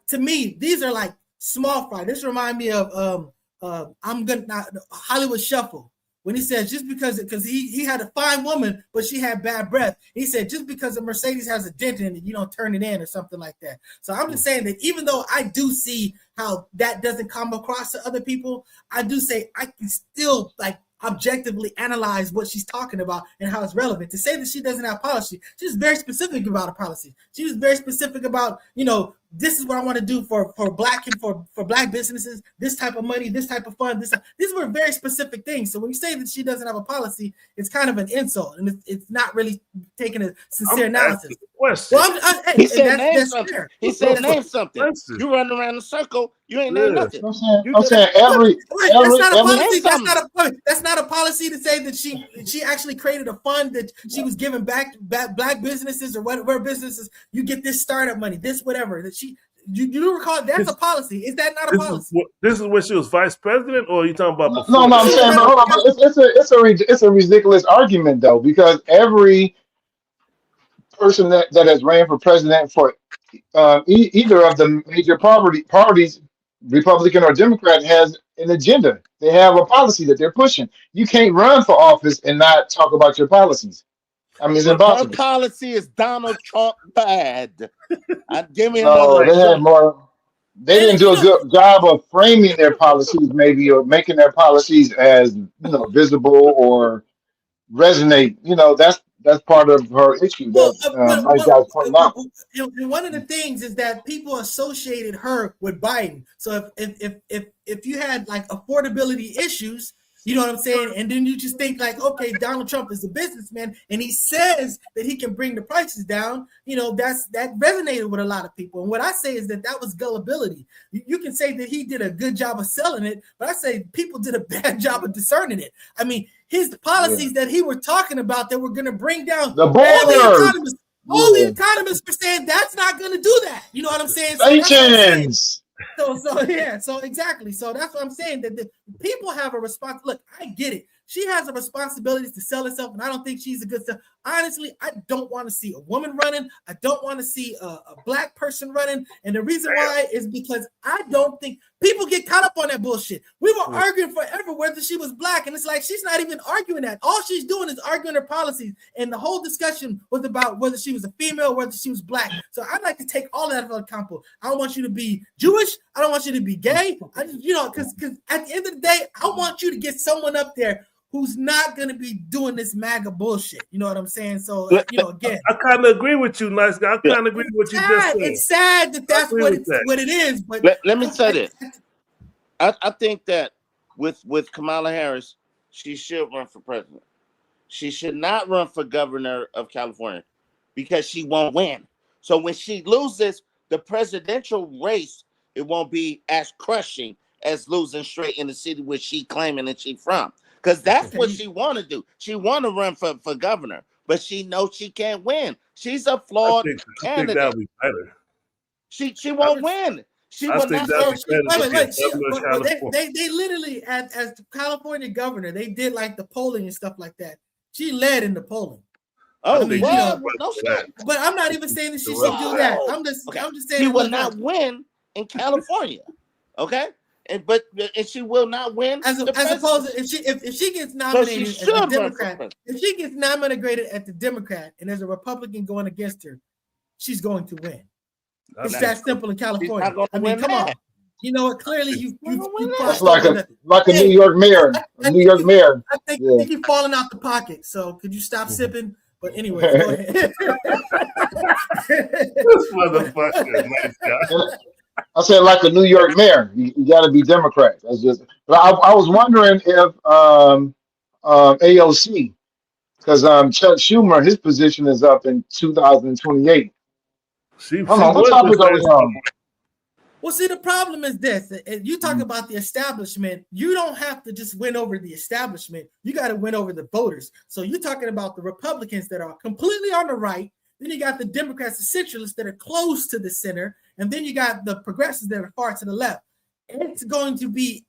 to me, these are like small fry. This reminds me of Hollywood Shuffle, when he says just because he had a fine woman, but she had bad breath. He said just because a Mercedes has a dent in it, you don't turn it in or something like that. So I'm just saying that even though I do see how that doesn't come across to other people, I do say I can still like objectively analyze what she's talking about and how it's relevant. To say that she doesn't have policy, she's very specific about her policy. She was very specific about, this is what I want to do for black and for black businesses, this type of money, this type of fund. These were very specific things. So when you say that she doesn't have a policy, it's kind of an insult, and it's not really taking a sincere analysis. He said name something. He said name something. You run around in a circle. You ain't named nothing. I'm saying every that's not a policy to say that she actually created a fund that she was giving back black businesses or whatever businesses. You get this startup money, this whatever that you recall. That's a policy. Is that not a policy? This is when she was vice president, or are you talking about before? No, I'm saying, hold on. It's a ridiculous argument though, because every person that has ran for president for either of the major parties, Republican or Democrat, has an agenda. They have a policy that they're pushing. You can't run for office and not talk about your policies. I mean, it's impossible. Her policy is Donald Trump bad. Give me no, another. They had more. They didn't do a good job of framing their policies, maybe, or making their policies as visible or resonate. That's part of her issue that Mike guys pointed out. One of the things is that people associated her with Biden. So if you had like affordability issues, you know what I'm saying, and then you just think like, okay, Donald Trump is a businessman and he says that he can bring the prices down, that resonated with a lot of people. And what I say is that was gullibility. You can say that he did a good job of selling it, but I say people did a bad job of discerning it. I mean, his policies that he were talking about that were going to bring down the border. All the economists were saying that's not going to do that. You know what I'm saying? Sanctions. So exactly. So that's what I'm saying, that the people have a response. Look, I get it. She has a responsibility to sell herself, and I don't think she's a good seller. Honestly, I don't want to see a woman running. I don't want to see a black person running. And the reason why is because I don't think people get caught up on that bullshit. We were arguing forever whether she was black, and it's like she's not even arguing that. All she's doing is arguing her policies, and the whole discussion was about whether she was a female, whether she was black. So I'd like to take all that into account. I don't want you to be Jewish. I don't want you to be gay. Because at the end of the day, I want you to get someone up there who's not going to be doing this MAGA bullshit. You know what I'm saying? So, again. I kind of agree with you, nice guy. I kind of agree with what you just said. It's sad that that's what it is. But let me say this. I think that with Kamala Harris, she should run for president. She should not run for governor of California because she won't win. So when she loses the presidential race, it won't be as crushing as losing straight in the city where she claiming that she's from. Because that's what she want to do. She want to run for governor, but she knows she can't win. She's a flawed candidate. I think that'll be better. She won't win. She will not. They literally, as the California governor, they did like the polling and stuff like that. She led in the polling. Oh, no shit. But I'm not even saying that she should do that. I'm just saying she will not win in California. Okay. And she will not win. As opposed to if she gets nominated as a Democrat, if she gets nominated at the Democrat and there's a Republican going against her, she's going to win. It's that simple in California. I mean, come on. You know what? Clearly, you it's like a New York mayor. New York mayor. I think you're falling out the pocket. So could you stop sipping? But anyway, go ahead. This motherfucker, nice guy. I said like a New York mayor. You got to be Democrat. That's just. But I was wondering if AOC, because Chuck Schumer, his position is up in 2028. What topic are we on? Well, see, the problem is this. You talk about the establishment. You don't have to just win over the establishment. You got to win over the voters. So you're talking about the Republicans that are completely on the right. Then you got the Democrats, the centralists that are close to the center. And then you got the progressives that are far to the left. It's going to be,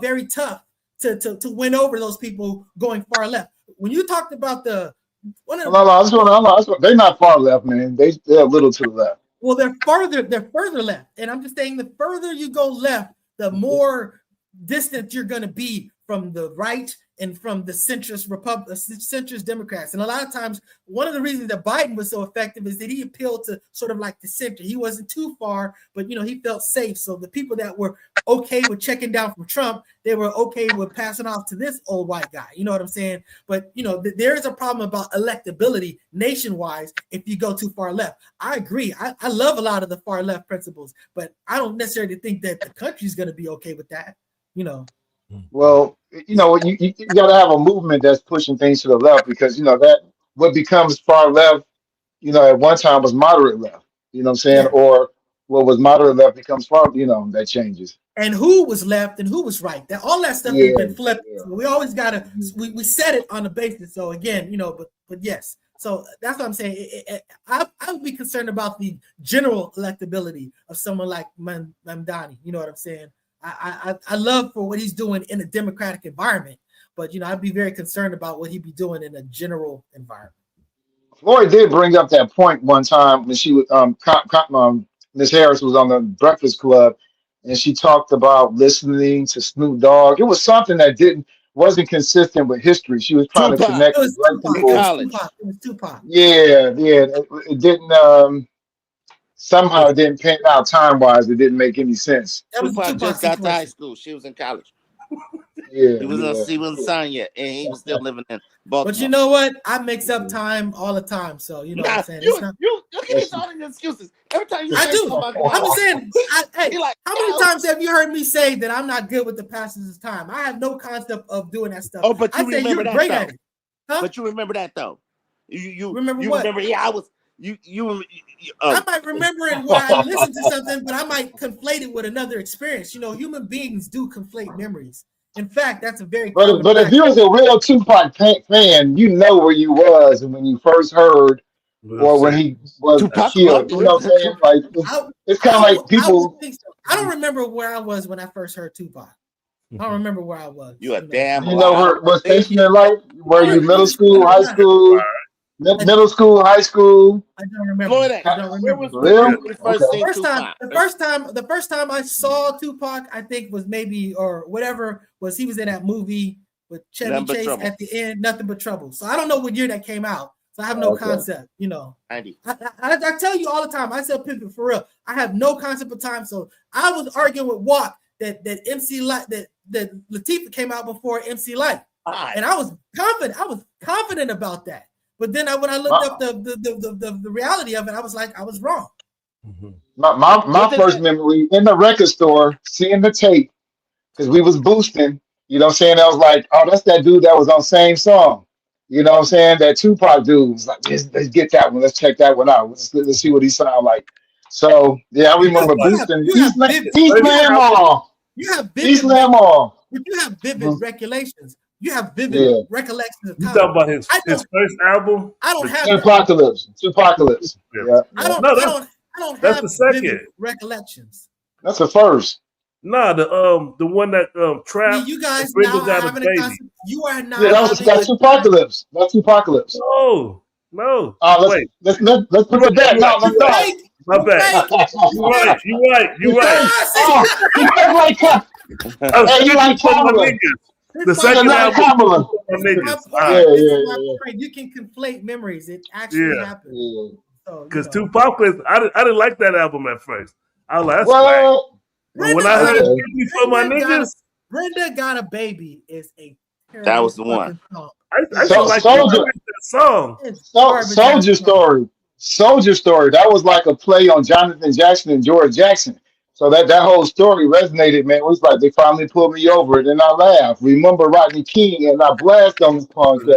very tough to win over those people going far left. When you talked about they're not far left, man. They're a little to the left. Well, they're further left. And I'm just saying the further you go left, the more distant you're going to be from the right and from the centrist Democrats. And a lot of times, one of the reasons that Biden was so effective is that he appealed to sort of like the center. He wasn't too far, but he felt safe. So the people that were okay with checking down from Trump, they were okay with passing off to this old white guy. You know what I'm saying? But there is a problem about electability nationwide if you go too far left. I agree. I love a lot of the far left principles, but I don't necessarily think that the country's going to be okay with that. Well, you got to have a movement that's pushing things to the left, because that what becomes far left, at one time was moderate left. You know what I'm saying? Yeah. Or what was moderate left becomes far. That changes. And who was left and who was right? That all that stuff has been flipped. Yeah. So we always gotta we set it on the basis. So again, but yes. So that's what I'm saying. I would be concerned about the general electability of someone like Mamdani. You know what I'm saying? I love for what he's doing in a democratic environment, but I'd be very concerned about what he'd be doing in a general environment. Floyd did bring up that point one time when she was Ms. Harris was on the Breakfast Club, and she talked about listening to Snoop Dogg. It was something that wasn't consistent with history. She was trying to connect with black people. It was Tupac. Yeah. It didn't. Somehow it didn't pan out time-wise. It didn't make any sense. Tupac just got to high school. She was in college. Yeah, he wasn't signed yet, and he was still living in Baltimore. But you know what? I mix up time all the time, so what I'm saying. You look at these all these excuses. Every time you I do. I'm saying, how many times have you heard me say that I'm not good with the passage of time? I have no concept of doing that stuff. Oh, but you remember that, great at it. Huh? But you remember that though. You remember what? Remember? Yeah, I was. I might remember it where I listened to something, but I might conflate it with another experience. Human beings do conflate memories. In fact, that's a very but if you was a real Tupac fan, you know where you was when you first heard, or when he was Tupac killed. You know what I'm saying? Like it's kind of like people. I don't remember where I was when I first heard Tupac. I don't remember where I was. You a damn. You know what station in life? Were you middle school, high school? Middle school, high school. I don't remember. Where was the first time I saw Tupac, I think was maybe or whatever was he was in that movie with Chevy Chase at the end, Nothing But Trouble. So I don't know what year that came out. So I have no concept. 90. I tell you all the time. I tell people for real. I have no concept of time. So I was arguing with Walk that MC Light that Latifah came out before MC Light, and I was confident. I was confident about that. But then when I looked up the reality of it, I was like, I was wrong. My first memory in the record store, seeing the tape, because we was boosting, you know what I'm saying? I was like, oh, that's that dude that was on Same Song. You know what I'm saying? That Tupac dude was like, let's get that one. Let's check that one out. Let's see what he sound like. So, yeah, I remember boosting. Eastland Mall. You have vivid recollections. You have vivid recollections of time. You talking about his first album? I don't have Tupacalypse. Yeah. I don't that's have the second vivid recollections. That's the first. No, the one that Trap. You guys Brenda now got having a baby. concept. You are not. Yeah, that's Tupacalypse. That's Tupacalypse. No. Let's put it back. No, let's go. My bad. You're right. You like Kamala. The second album, you can conflate memories. It actually happened. Because Tupac was, I didn't like that album at first. I was like, that's whack. But when I heard it for my niggas, Brenda Got a Baby is a that was the one. Song. I feel like that song. Soldier Story. That was like a play on Jonathan Jackson and George Jackson. So that whole story resonated, man. It was like they finally pulled me over, and then I laughed. Remember Rodney King, and I blast on his podcast.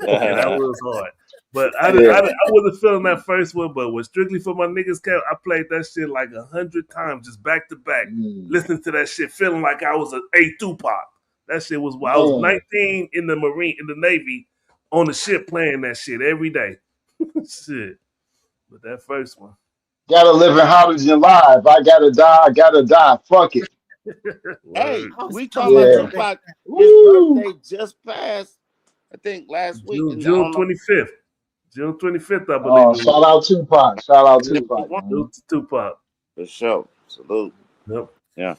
That was hard. But I wasn't feeling that first one. But when Strictly for My Niggas came, I played that shit like 100 times, just back to back, listening to that shit, feeling like I was a Tupac. That shit was wild. I was 19 in the Navy, on the ship playing that shit every day. Shit. But that first one. Gotta live in hydrogen live. I gotta die. Fuck it. Hey, we talking about Tupac. His birthday just passed, I think, last week. June 25th. June 25th, I believe. Shout out Tupac. Tupac. For sure. Salute. Yep. Yeah.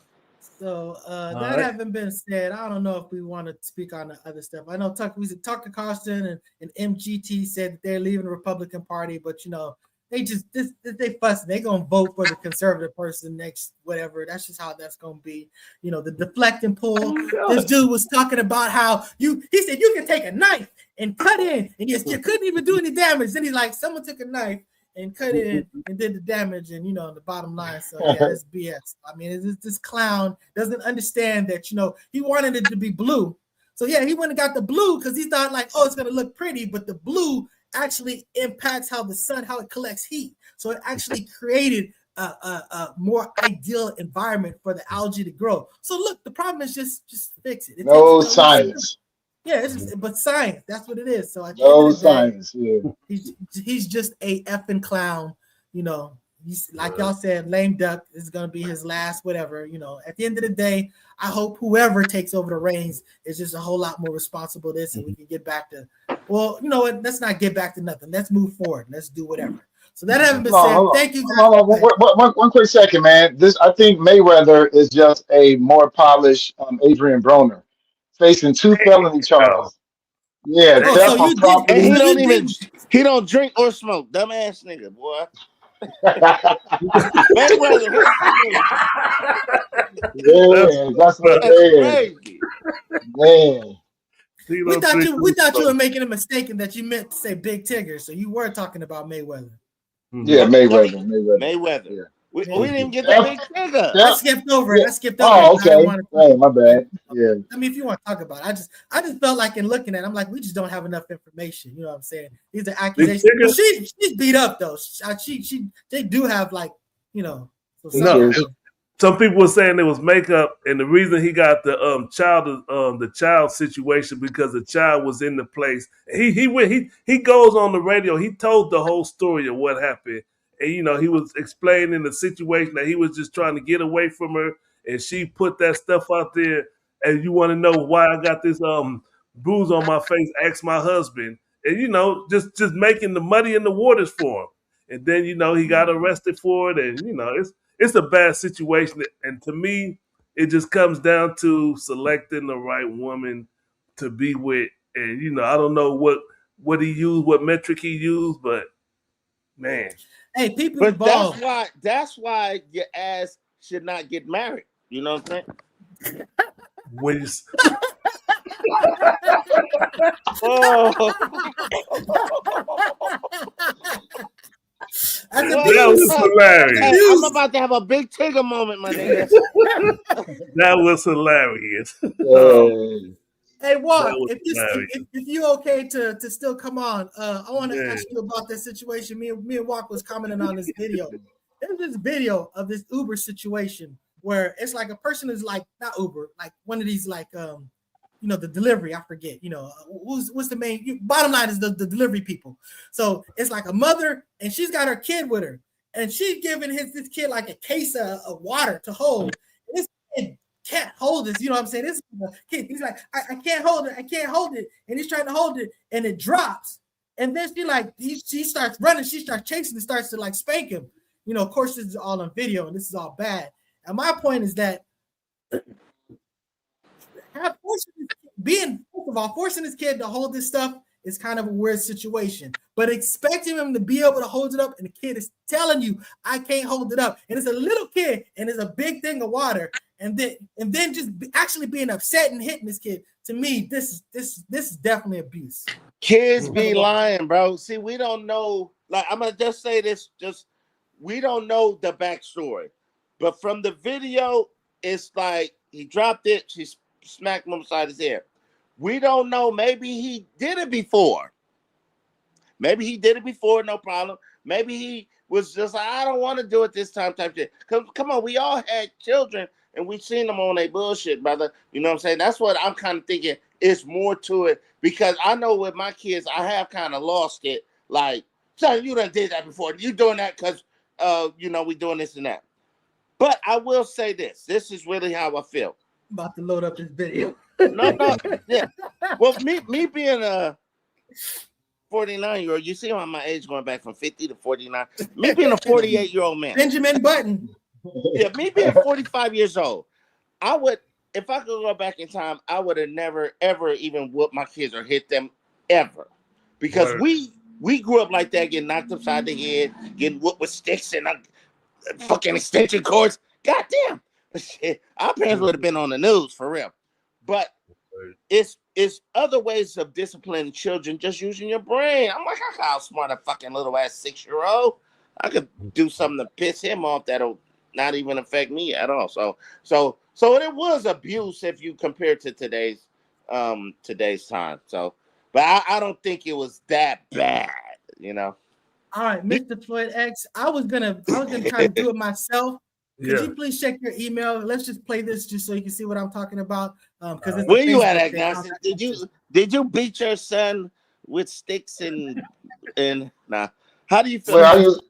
So that right. having been said, I don't know if we want to speak on the other stuff. I know Tucker Carlson and MGT said that they're leaving the Republican Party, but they just they fussing. They gonna vote for the conservative person next, whatever. That's just how that's gonna be. The deflecting pull. This dude was talking about how he said you can take a knife and cut in, and you couldn't even do any damage. Then he's like, someone took a knife and cut in and did the damage, and the bottom line. So yeah, that's BS. I mean, this clown doesn't understand that he wanted it to be blue. So yeah, he went and got the blue because he thought like, oh, it's gonna look pretty, but the blue actually impacts how it collects heat. So it actually created a more ideal environment for the algae to grow. So look, the problem is just fix it. No science. Yeah, but science. That's what it is. So no science. Yeah, he's just a effing clown. He's like y'all said, lame duck. This is gonna be his last whatever. At the end of the day, I hope whoever takes over the reins is just a whole lot more responsible to this, and we can get back to. Well, you know what? Let's not get back to nothing. Let's move forward. Let's do whatever. So that having been said, thank you. One quick second, man. I think Mayweather is just a more polished Adrian Broner, facing 2 felony charges. Yeah, theft of property. And he don't drink or smoke. Dumbass nigga, boy. Mayweather, yeah, that's crazy. Man. We thought you were making a mistake and that you meant to say Big Tigger, so you were talking about Mayweather. Yeah, Mayweather. Yeah. We didn't even get the Big Tigger. I skipped over it. Oh, okay. Hey, my bad. Yeah. I mean, if you want to talk about it, I just felt like in looking at it, I'm like, we just don't have enough information. You know what I'm saying? These are accusations. Well, she's beat up though. They do have like, some people were saying it was makeup, and the reason he got the child situation because the child was in the place. He goes on the radio. He told the whole story of what happened, and he was explaining the situation that he was just trying to get away from her, and she put that stuff out there. And you want to know why I got this bruise on my face? Ask my husband, and just making the muddy in the waters for him. And then he got arrested for it, and it's a bad situation, and to me, it just comes down to selecting the right woman to be with. And I don't know what he used, what metric he used, but man, hey, people. But that's why your ass should not get married. You know what I'm saying? When you... That was hilarious. Hey, I'm about to have a Big Tigger moment, my nigga. That was hilarious. Hey, Walk, if you okay to still come on, I want to ask you about that situation. Me and Walk was commenting on this video. There's this video of this Uber situation where it's like a person is like, not Uber, like one of these like the delivery, I forget, what's the main, bottom line is the delivery people. So it's like a mother and she's got her kid with her and she's giving this kid like a case of water to hold. This kid can't hold this, you know what I'm saying? This kid, he's like, I can't hold it. And he's trying to hold it and it drops. And then she starts running, she starts chasing and starts to like spank him. Of course, this is all on video and this is all bad. And my point is that forcing this kid to hold this stuff is kind of a weird situation, but expecting him to be able to hold it up and the kid is telling you, I can't hold it up. And it's a little kid and it's a big thing of water. And then just actually being upset and hitting this kid. To me, this is definitely abuse. Kids be lying, bro. See, we don't know. Like, I'm gonna just say this, we don't know the backstory. But from the video, it's like he dropped it, she smacked him upside his head. We don't know. Maybe he did it before. No problem. Maybe he was just like, I don't want to do it this time type shit. Come on, we all had children and we seen them on their bullshit, brother. You know what I'm saying? That's what I'm kind of thinking. It's more to it because I know with my kids, I have kind of lost it. Like, son, you done did that before. You doing that because, we doing this and that. But I will say this. This is really how I feel. I'm about to load up this video. No, yeah. Well, me being a 49-year-old, you see how my age going back from 50 to 49. Me being a 48-year-old man. Benjamin Button. Yeah, me being 45 years old. I would, if I could go back in time, I would have never ever even whooped my kids or hit them ever, because we grew up like that, getting knocked upside the head, getting whooped with sticks and fucking extension cords. Goddamn, shit, our parents would have been on the news for real. But it's other ways of disciplining children, just using your brain. I'm like, I can outsmart a fucking little ass 6-year-old. I could do something to piss him off that'll not even affect me at all. So it was abuse if you compare to today's time. So, but I don't think it was that bad, you know. All right, Mr. Floyd X. I was gonna try to do it myself. Could you please check your email? Let's just play this just so you can see what I'm talking about. Because where you at, Agnostic? Did you beat your son with sticks and nah? How do you feel? Well,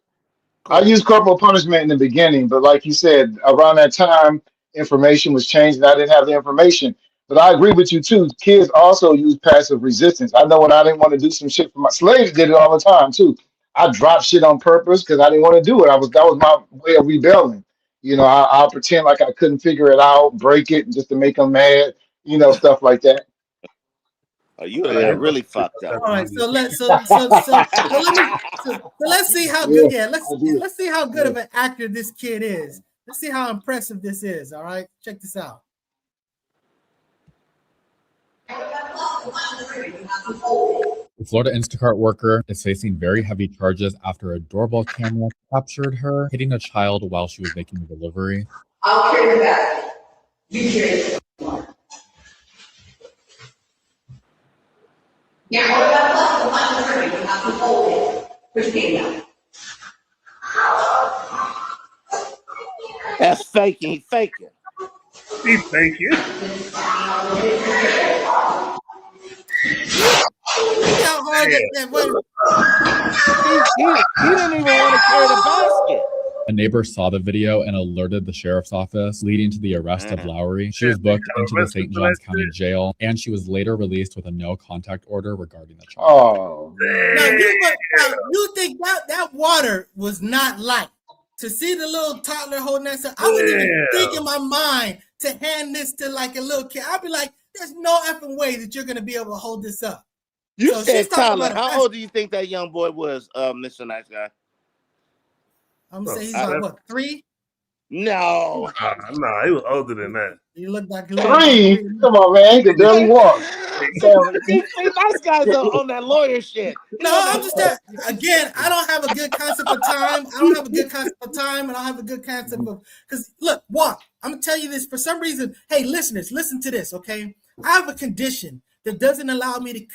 I used corporal punishment in the beginning, but like you said, around that time, information was changed, and I didn't have the information. But I agree with you too. Kids also use passive resistance. I know when I didn't want to do some shit for my slaves, did it all the time too. I dropped shit on purpose because I didn't want to do it. That was my way of rebelling. You know, I'll pretend like I couldn't figure it out, break it, just to make them mad. You know, stuff like that. Oh, you really fucked up. All right, so let's see how good. Yeah, let's see how good of an actor this kid is. Let's see how impressive this is. All right, check this out. The Florida Instacart worker is facing very heavy charges after a doorbell camera captured her hitting a child while she was making a delivery. I'll carry that. You carry it. Now, what about the one you have to hold it? Which game? That's faking. He's faking. He's faking. How hard that was. He didn't even want to carry the basket. A neighbor saw the video and alerted the sheriff's office, leading to the arrest of Lowry. She was booked into the St. Johns County Jail, and she was later released with a no-contact order regarding the charge. Oh, now you think that water was not light? To see the little toddler holding that stuff, I wouldn't even think in my mind to hand this to like a little kid. I'd be like, there's no effing way that you're going to be able to hold this up. You said Tyler. How old do you think that young boy was, Mr. Nice Guy? I'm gonna say he's like what, 3? No, he was older than that. He looked like 3. Come on, man, he could barely walk. See, Nice Guy's on that lawyer shit. No, I'm just again. I don't have a good concept of time. I don't have a good concept of time, and I don't have a good concept of because look, walk. I'm gonna tell you this for some reason. Hey, listeners, listen to this, okay? I have a condition that doesn't allow me to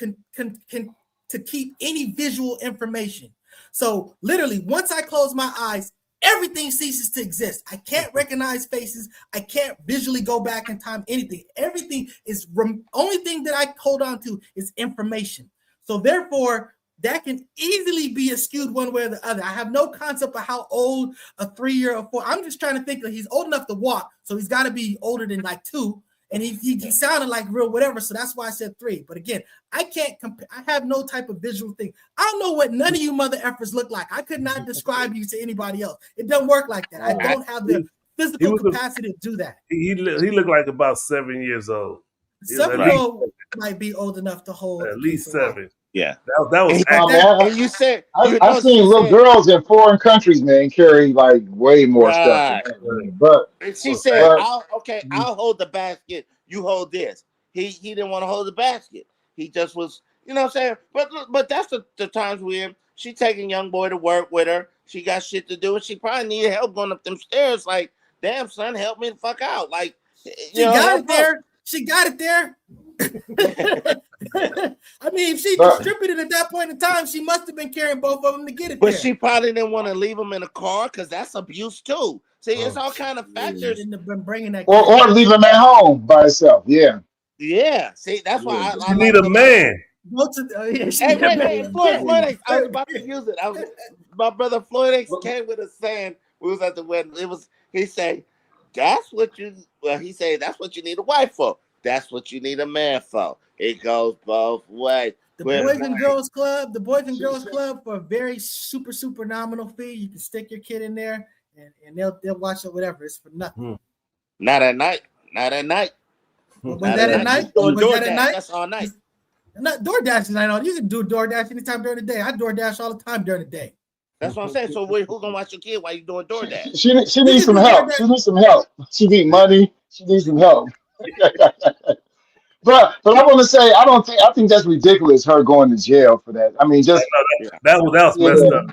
keep any visual information. So literally, once I close my eyes, everything ceases to exist. I can't recognize faces. I can't visually go back in time, anything. Everything is, only thing that I hold on to is information. So therefore, that can easily be skewed one way or the other. I have no concept of how old a 3-year or 4. I'm just trying to think that he's old enough to walk. So he's got to be older than like 2. And he sounded like real whatever, so that's why I said 3. But again, I can't compare. I have no type of visual thing. I don't know what none of you mother effers look like. I could not describe you to anybody else. It doesn't work like that. I don't have the physical capacity to do that. He looked like about 7 years old. 7-year-old might be old enough to hold at least 7. Yeah, that was. And you said I've seen little girls in foreign countries, man, carry like way more stuff. But she said, "I'll hold the basket. You hold this." He didn't want to hold the basket. He just was, you know what I'm saying. But that's the times we're in. She taking young boy to work with her. She got shit to do, and she probably needed help going up them stairs. Like, damn son, help me the fuck out. Like, she got it there. She got it there. I mean, if she distributed at that point in time, she must have been carrying both of them to get it there. But she probably didn't want to leave them in a car because that's abuse too. See, it's all kind of factors. Bringing that or leave him at home by herself. Yeah. Yeah. See, that's why I need a man. Hey, wait, Floyd X. I was about to use it. My brother Floyd X came with a saying. We was at the wedding. He said, that's what you need a wife for. That's what you need a man for. It goes both ways. The Boys and Girls Club for a very super nominal fee. You can stick your kid in there and they'll watch it, whatever. It's for nothing. Not at night. Not at night. Was Not that at I'm night? just doing Was that DoorDash. at night? That's all night. Not DoorDash is night on. You can do DoorDash anytime during the day. I DoorDash all the time during the day. That's what I'm saying. So who gonna watch your kid while you doing DoorDash? She needs some help. She needs some help. She needs money. She needs some help. But I want to say I think that's ridiculous. Her going to jail for that. I mean, just that was messed up.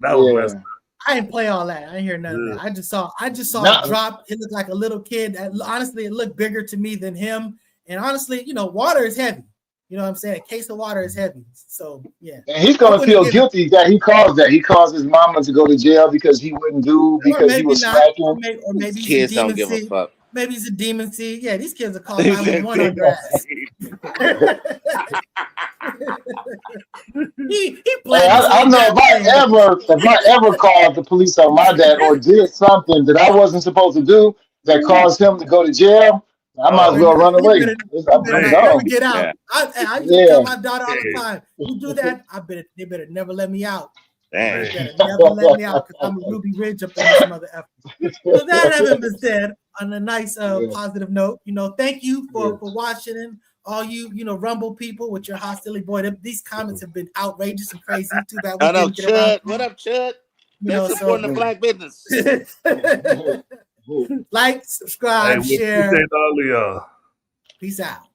That was messed up. I didn't play all that. I didn't hear none of that. I just saw it drop. It looked like a little kid. Honestly, it looked bigger to me than him. And honestly, water is heavy. You know what I'm saying? A case of water is heavy. So yeah. And he's gonna feel guilty that he caused that. He caused his mama to go to jail because he wouldn't do because he was slacking. Or maybe kids don't give a fuck. Maybe he's a demon seed. Yeah, these kids are calling 911 on grass. he I know if I ever called the police on my dad or did something that I wasn't supposed to do that caused him to go to jail, I might as well run away. Never get out. Yeah. I used to tell my daughter all the time, you do that, they better never let me out. Dang. They better never let me out because I'm a Ruby Ridge up in some other effort. So that having been said, on a nice positive note, thank you for watching and all you Rumble people with your hostility. Boy, these comments have been outrageous and crazy. Too bad we didn't get around. What up, Chud? Thanks for supporting the black business. Like, subscribe, share. All y'all. Peace out.